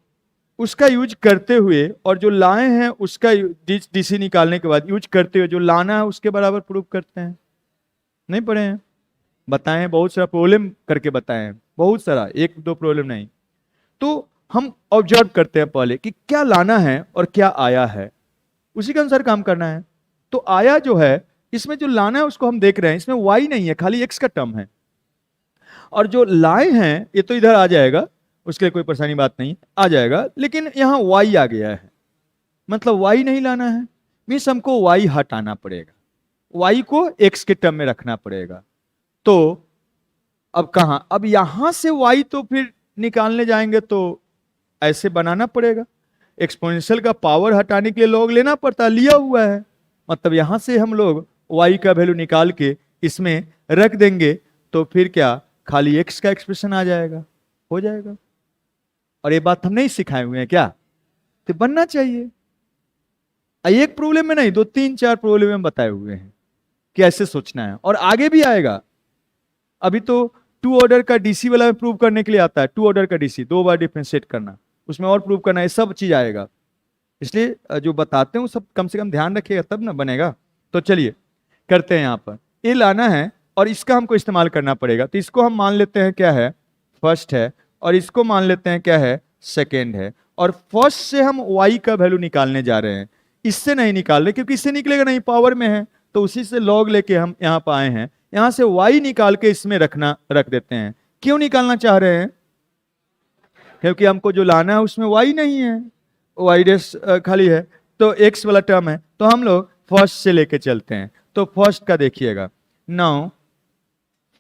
उसका यूज करते हुए, और जो लाए हैं उसका डीसी निकालने के बाद यूज करते हुए जो लाना है उसके बराबर प्रूव करते हैं। नहीं पढ़े हैं? बताएं, बहुत सारा प्रॉब्लम करके बताएं हैं, बहुत सारा, एक दो प्रॉब्लम नहीं। तो हम ऑब्जर्व करते हैं पहले कि क्या लाना है और क्या आया है, उसी के अनुसार काम करना है। तो आया जो है, इसमें जो लाना है उसको हम देख रहे हैं, इसमें y नहीं है, खाली x का टर्म है, और जो लाए हैं ये तो इधर आ जाएगा, उसके लिए कोई परेशानी बात नहीं, आ जाएगा, लेकिन यहां y आ गया है, मतलब y नहीं लाना है, मीन्स हमको y हटाना पड़ेगा, y को x के टर्म में रखना पड़ेगा। तो अब कहाँ, अब यहां से y तो फिर निकालने जाएंगे तो ऐसे बनाना पड़ेगा, एक्सपोनेंशियल का पावर हटाने के लिए लॉग लेना पड़ता, लिया हुआ है, मतलब यहां से हम लोग y का वैल्यू निकाल के इसमें रख देंगे तो फिर क्या खाली x का एक्सप्रेशन आ जाएगा, हो जाएगा। और ये बात हम नहीं सिखाए हुए हैं क्या, तो बनना चाहिए। एक प्रॉब्लम में नहीं, 2 3 4 प्रॉब्लम में बताए हुए हैं कि ऐसे सोचना है, और आगे भी आएगा। अभी तो टू ऑर्डर का डीसी वाला में प्रूव करने के लिए आता है, टू ऑर्डर का डीसी 2 बार डिफरेंशिएट करना, उसमें और प्रूव करना, ये सब चीज आएगा। इसलिए जो बताते हैं वो सब कम से कम ध्यान रखिएगा तब ना बनेगा। तो चलिए करते हैं, यहाँ पर ये लाना है और इसका हमको इस्तेमाल करना पड़ेगा। तो इसको हम मान लेते हैं क्या है, फर्स्ट है, और इसको मान लेते हैं क्या है, सेकेंड है। और फर्स्ट से हम y का वैल्यू निकालने जा रहे हैं, इससे नहीं निकाल रहे क्योंकि इससे निकलेगा नहीं, पावर में है, तो उसी से लॉग लेके हम यहाँ पर आए हैं। यहाँ से y निकाल के इसमें रख देते हैं। क्यों निकालना चाह रहे हैं, क्योंकि हमको जो लाना है उसमें y नहीं है, y डैश खाली है, तो x वाला टर्म है, तो हम लोग फर्स्ट से लेके चलते हैं। तो फर्स्ट का देखिएगा, now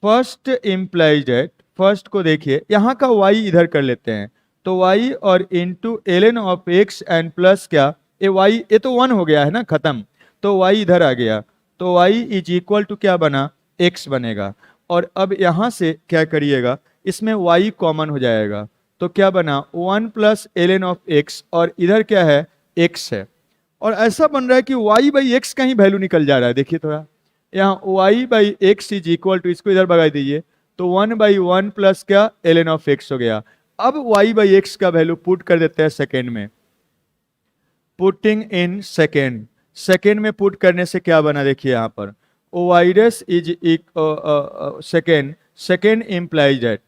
first implies that, first को देखिए, यहाँ का y इधर कर लेते हैं, तो y और into ln of x and plus क्या, ये y, ये तो 1 हो गया है ना, खत्म, तो y इधर आ गया, तो y इज इक्वल टू क्या बना, x बनेगा। और अब यहाँ से क्या करिएगा, इसमें y कॉमन हो जाएगा, तो क्या बना 1 प्लस ln ऑफ x, और इधर क्या है, x है। और ऐसा बन रहा है कि y बाई एक्स का ही वैल्यू निकल जा रहा है, देखिए थोड़ा, यहाँ y by x is equal to, इसको इधर भगा दीजिए, तो 1/1 प्लस क्या ln ऑफ x हो गया। अब y बाई एक्स का वैल्यू पुट कर देते हैं सेकेंड में, पुटिंग इन सेकेंड, सेकेंड में पुट करने से क्या बना, देखिए यहाँ पर y dash is second, second implies that,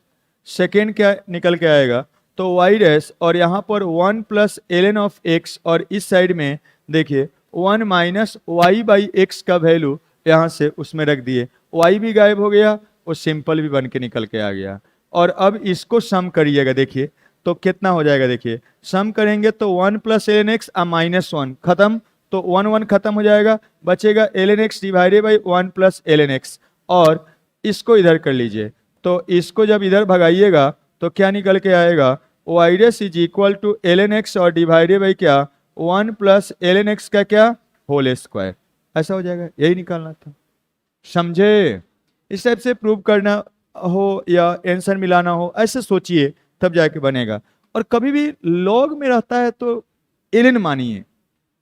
second क्या निकल के आएगा, तो y डैश, और यहाँ पर 1 प्लस ln ऑफ x, और इस साइड में देखिए 1 माइनस y बाई एक्स का वैल्यू यहाँ से उसमें रख दिए, y भी गायब हो गया और सिंपल भी बन के निकल के आ गया। और अब इसको सम करिएगा, देखिए तो कितना हो जाएगा, देखिए सम करेंगे तो 1 प्लस ln x -1 खत्म, तो 1 1 खत्म हो जाएगा, बचेगा ln x divided by 1 plus ln x, और इसको इधर कर लीजिए, तो इसको जब इधर भगाइएगा तो क्या निकल के आएगा, y dash is equal to ln x और डिवाइडेड बाई क्या 1 प्लस ln x का क्या होल स्क्वायर, ऐसा हो जाएगा, यही निकालना था, समझे। इस टाइप से प्रूव करना हो या आंसर मिलाना हो, ऐसे सोचिए तब जाके बनेगा। और कभी भी लॉग में रहता है तो ln मानिए,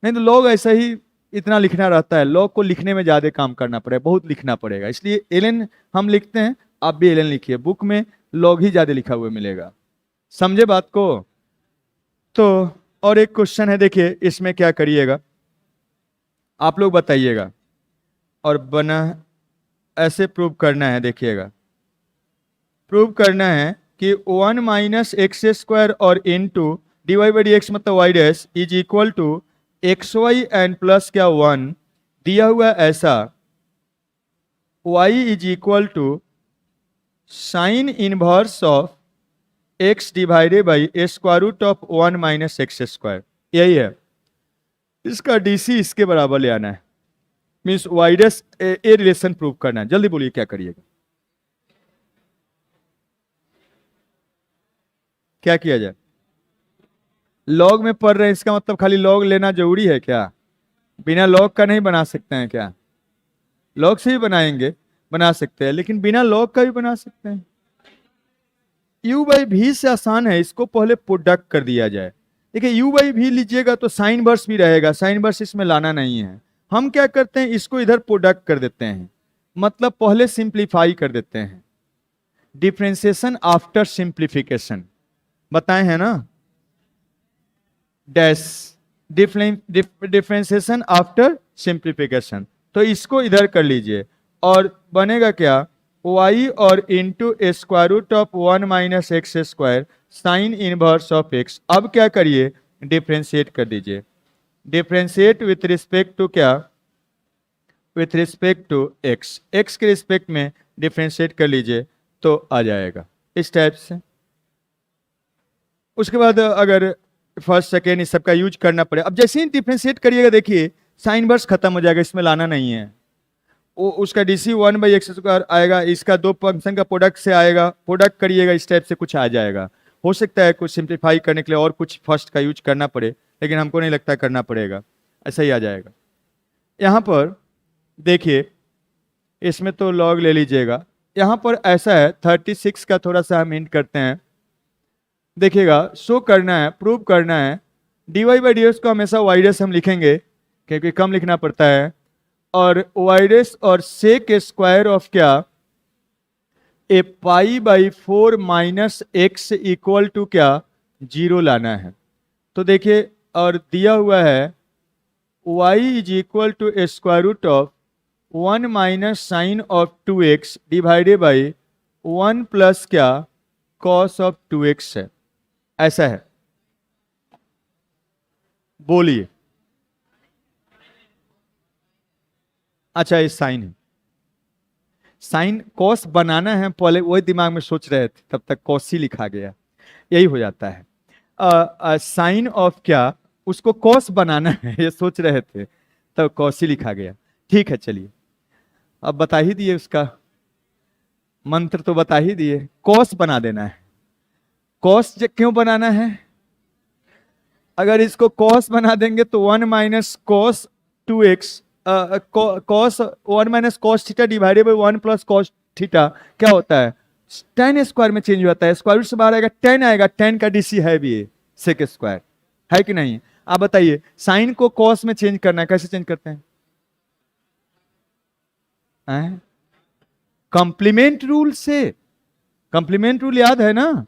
नहीं तो लॉग ऐसा ही इतना लिखना रहता है, लॉग को लिखने में ज्यादा काम करना पड़ेगा, बहुत लिखना पड़ेगा, इसलिए ln हम लिखते हैं, आप भी ln लिखिए, बुक में लॉग ही ज्यादा लिखा हुआ मिलेगा, समझे बात को। तो और एक क्वेश्चन है, देखिए इसमें क्या करिएगा आप लोग बताइएगा, और बना ऐसे प्रूव करना है, देखिएगा प्रूव करना है कि 1 माइनस एक्स स्क्वायर और into d y by d x मतलब y dash is equal to x y and plus क्या 1 दिया हुआ ऐसा, y is equal to sine inverse of x divided by square root of 1 minus x square, यही है। इसका डीसी इसके बराबर ले आना है, means y dash a relation prove करना है। जल्दी बोलिए क्या करिएगा, क्या किया जाए, लॉग में पढ़ रहे हैं इसका मतलब खाली लॉग लेना जरूरी है क्या, बिना लॉग का नहीं बना सकते हैं क्या, लॉग से ही बनाएंगे, बना सकते हैं, लेकिन बिना लॉग का भी बना सकते हैं। u बाई भी से आसान है, इसको पहले प्रोडक्ट कर दिया जाए। देखिए u बाई भी लीजिएगा तो साइन वर्स भी रहेगा, साइन वर्स इसमें लाना नहीं है, हम क्या करते हैं इसको इधर प्रोडक्ट कर देते हैं, मतलब पहले सिंप्लीफाई कर देते हैं, डिफरेंशिएशन आफ्टर सिंप्लीफिकेशन बताए हैं ना, डैश डिफरेंशिएशन आफ्टर सिंप्लीफिकेशन, तो इसको इधर कर लीजिए और बनेगा क्या y और into square root of 1 minus x square sine inverse of x। अब क्या करिए डिफरेंशिएट कर दीजिए, डिफरेंशिएट विथ रिस्पेक्ट टू क्या, with respect to x, x के रिस्पेक्ट में डिफरेंशिएट कर लीजिए तो आ जाएगा इस टाइप से। उसके बाद अगर फर्स्ट सेकेंड इस सब का यूज करना पड़े, अब जैसे ही डिफरेंशिएट करिएगा देखिए साइन वर्स खत्म हो जाएगा, इसमें लाना नहीं है, उसका DC 1/x² आएगा, इसका दो फंक्शन का प्रोडक्ट से आएगा, प्रोडक्ट करिएगा इस टाइप से कुछ आ जाएगा। हो सकता है कुछ सिंप्लीफाई करने के लिए और कुछ फर्स्ट का यूज करना पड़े, लेकिन हमको नहीं लगता करना पड़ेगा, ऐसा ही आ जाएगा। यहाँ पर देखिए, इसमें तो लॉग ले लीजिएगा। यहाँ पर ऐसा है 36 का थोड़ा सा हम हिंट करते हैं, देखिएगा शो करना है, प्रूव करना है। dy/dx को हमेशा वाइडेस हम लिखेंगे क्योंकि कम लिखना पड़ता है, और वाइडेस और सेक स्क्वायर ऑफ क्या, ए π/4 माइनस एक्स इक्वल टू क्या, 0 लाना है। तो देखिए, और दिया हुआ है y is equal to square root of 1 minus sine of 2x divided by 1 plus क्या, कॉस ऑफ 2x है, ऐसा है। बोलिए। अच्छा, ये साइन है, साइन कॉस बनाना है, पहले वही दिमाग में सोच रहे थे, तब तक कॉस ही लिखा गया, यही हो जाता है। साइन ऑफ क्या, उसको कॉस बनाना है, ये सोच रहे थे तब कॉस ही लिखा गया। ठीक है, चलिए अब बता ही दिए, उसका मंत्र तो बता ही दिए, कॉस बना देना है। कॉस क्यों बनाना है, अगर इसको कॉस बना देंगे तो 1 minus cos 2x, cos 1 minus cos theta divided by 1 plus cos theta क्या होता है, tan स्क्वायर में चेंज होता है, स्क्वायर रूट से बाहर आएगा tan आएगा, tan का DC है भी, सेक स्क्वायर है कि नहीं। आप बताइए, साइन को कॉस में चेंज करना है, कैसे चेंज करते हैं, कंप्लीमेंट रूल से। कंप्लीमेंट रूल याद है ना,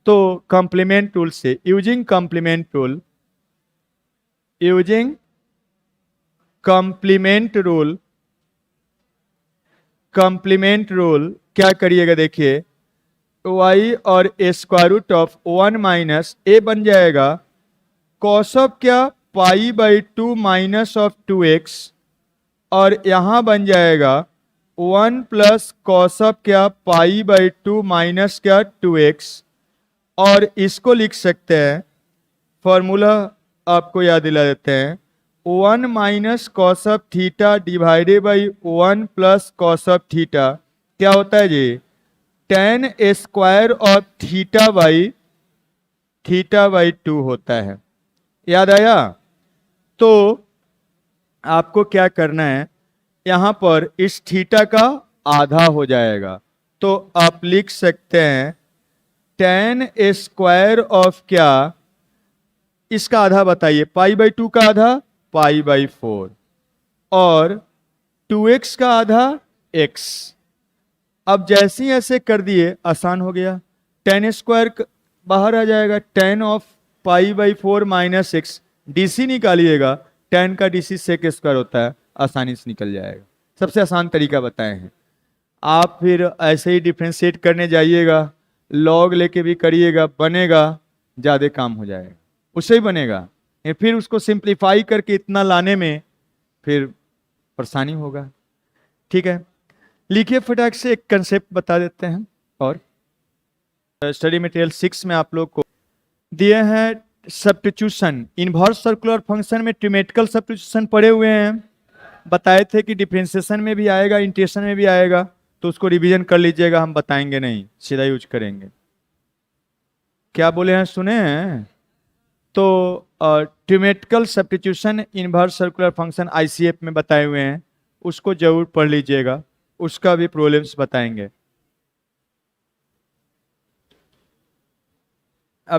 तो कंप्लीमेंट रूल से, using complement rule, using complement rule, complement rule क्या करिएगा, देखिए y और स्क्वायर रूट ऑफ 1 माइनस ए बन जाएगा कॉस ऑफ क्या, π/2 माइनस ऑफ 2x, और यहां बन जाएगा 1 प्लस कॉस ऑफ क्या, π/2 माइनस क्या 2x, और इसको लिख सकते हैं, फॉर्मूला आपको याद दिला देते हैं, 1 minus cos of theta divided by 1 plus cos of theta क्या होता है जी, tan स्क्वायर ऑफ थीटा/2 होता है। याद आया। तो आपको क्या करना है, यहां पर इस थीटा का आधा हो जाएगा, तो आप लिख सकते हैं tan स्क्वायर ऑफ क्या, इसका आधा बताइए, π/2 का आधा π/4, और 2x का आधा x। अब जैसे ही ऐसे कर दिए आसान हो गया, tan स्क्वायर बाहर आ जाएगा, tan of π/4 minus x, DC निकालिएगा, tan का DC सेक स्क्वायर होता है, आसानी से निकल जाएगा। सबसे आसान तरीका बताए हैं। आप फिर ऐसे ही डिफ्रेंशिएट करने जाइएगा, लॉग लेके भी करिएगा, बनेगा, ज़्यादा काम हो जाएगा, उससे ही बनेगा, फिर उसको सिंप्लीफाई करके इतना लाने में फिर परेशानी होगा। ठीक है, लिखिए फटाक से, एक कंसेप्ट बता देते हैं। और स्टडी मटेरियल 6 में आप लोग को दिए हैं सब्स्टिट्यूशन, इनवर्स सर्कुलर फंक्शन में ट्रिमेटिकल सब्स्टिट्यूशन पढ़े हुए हैं, बताए थे कि डिफरेंशिएशन में भी आएगा, इंटीग्रेशन में भी आएगा, तो उसको रिवीजन कर लीजिएगा, हम बताएंगे नहीं, सीधा यूज करेंगे। क्या बोले हैं, सुने हैं। तो trigonometrical substitution inverse circular function ICF में बताए हुए हैं, उसको जरूर पढ़ लीजिएगा, उसका भी प्रॉब्लम्स बताएंगे।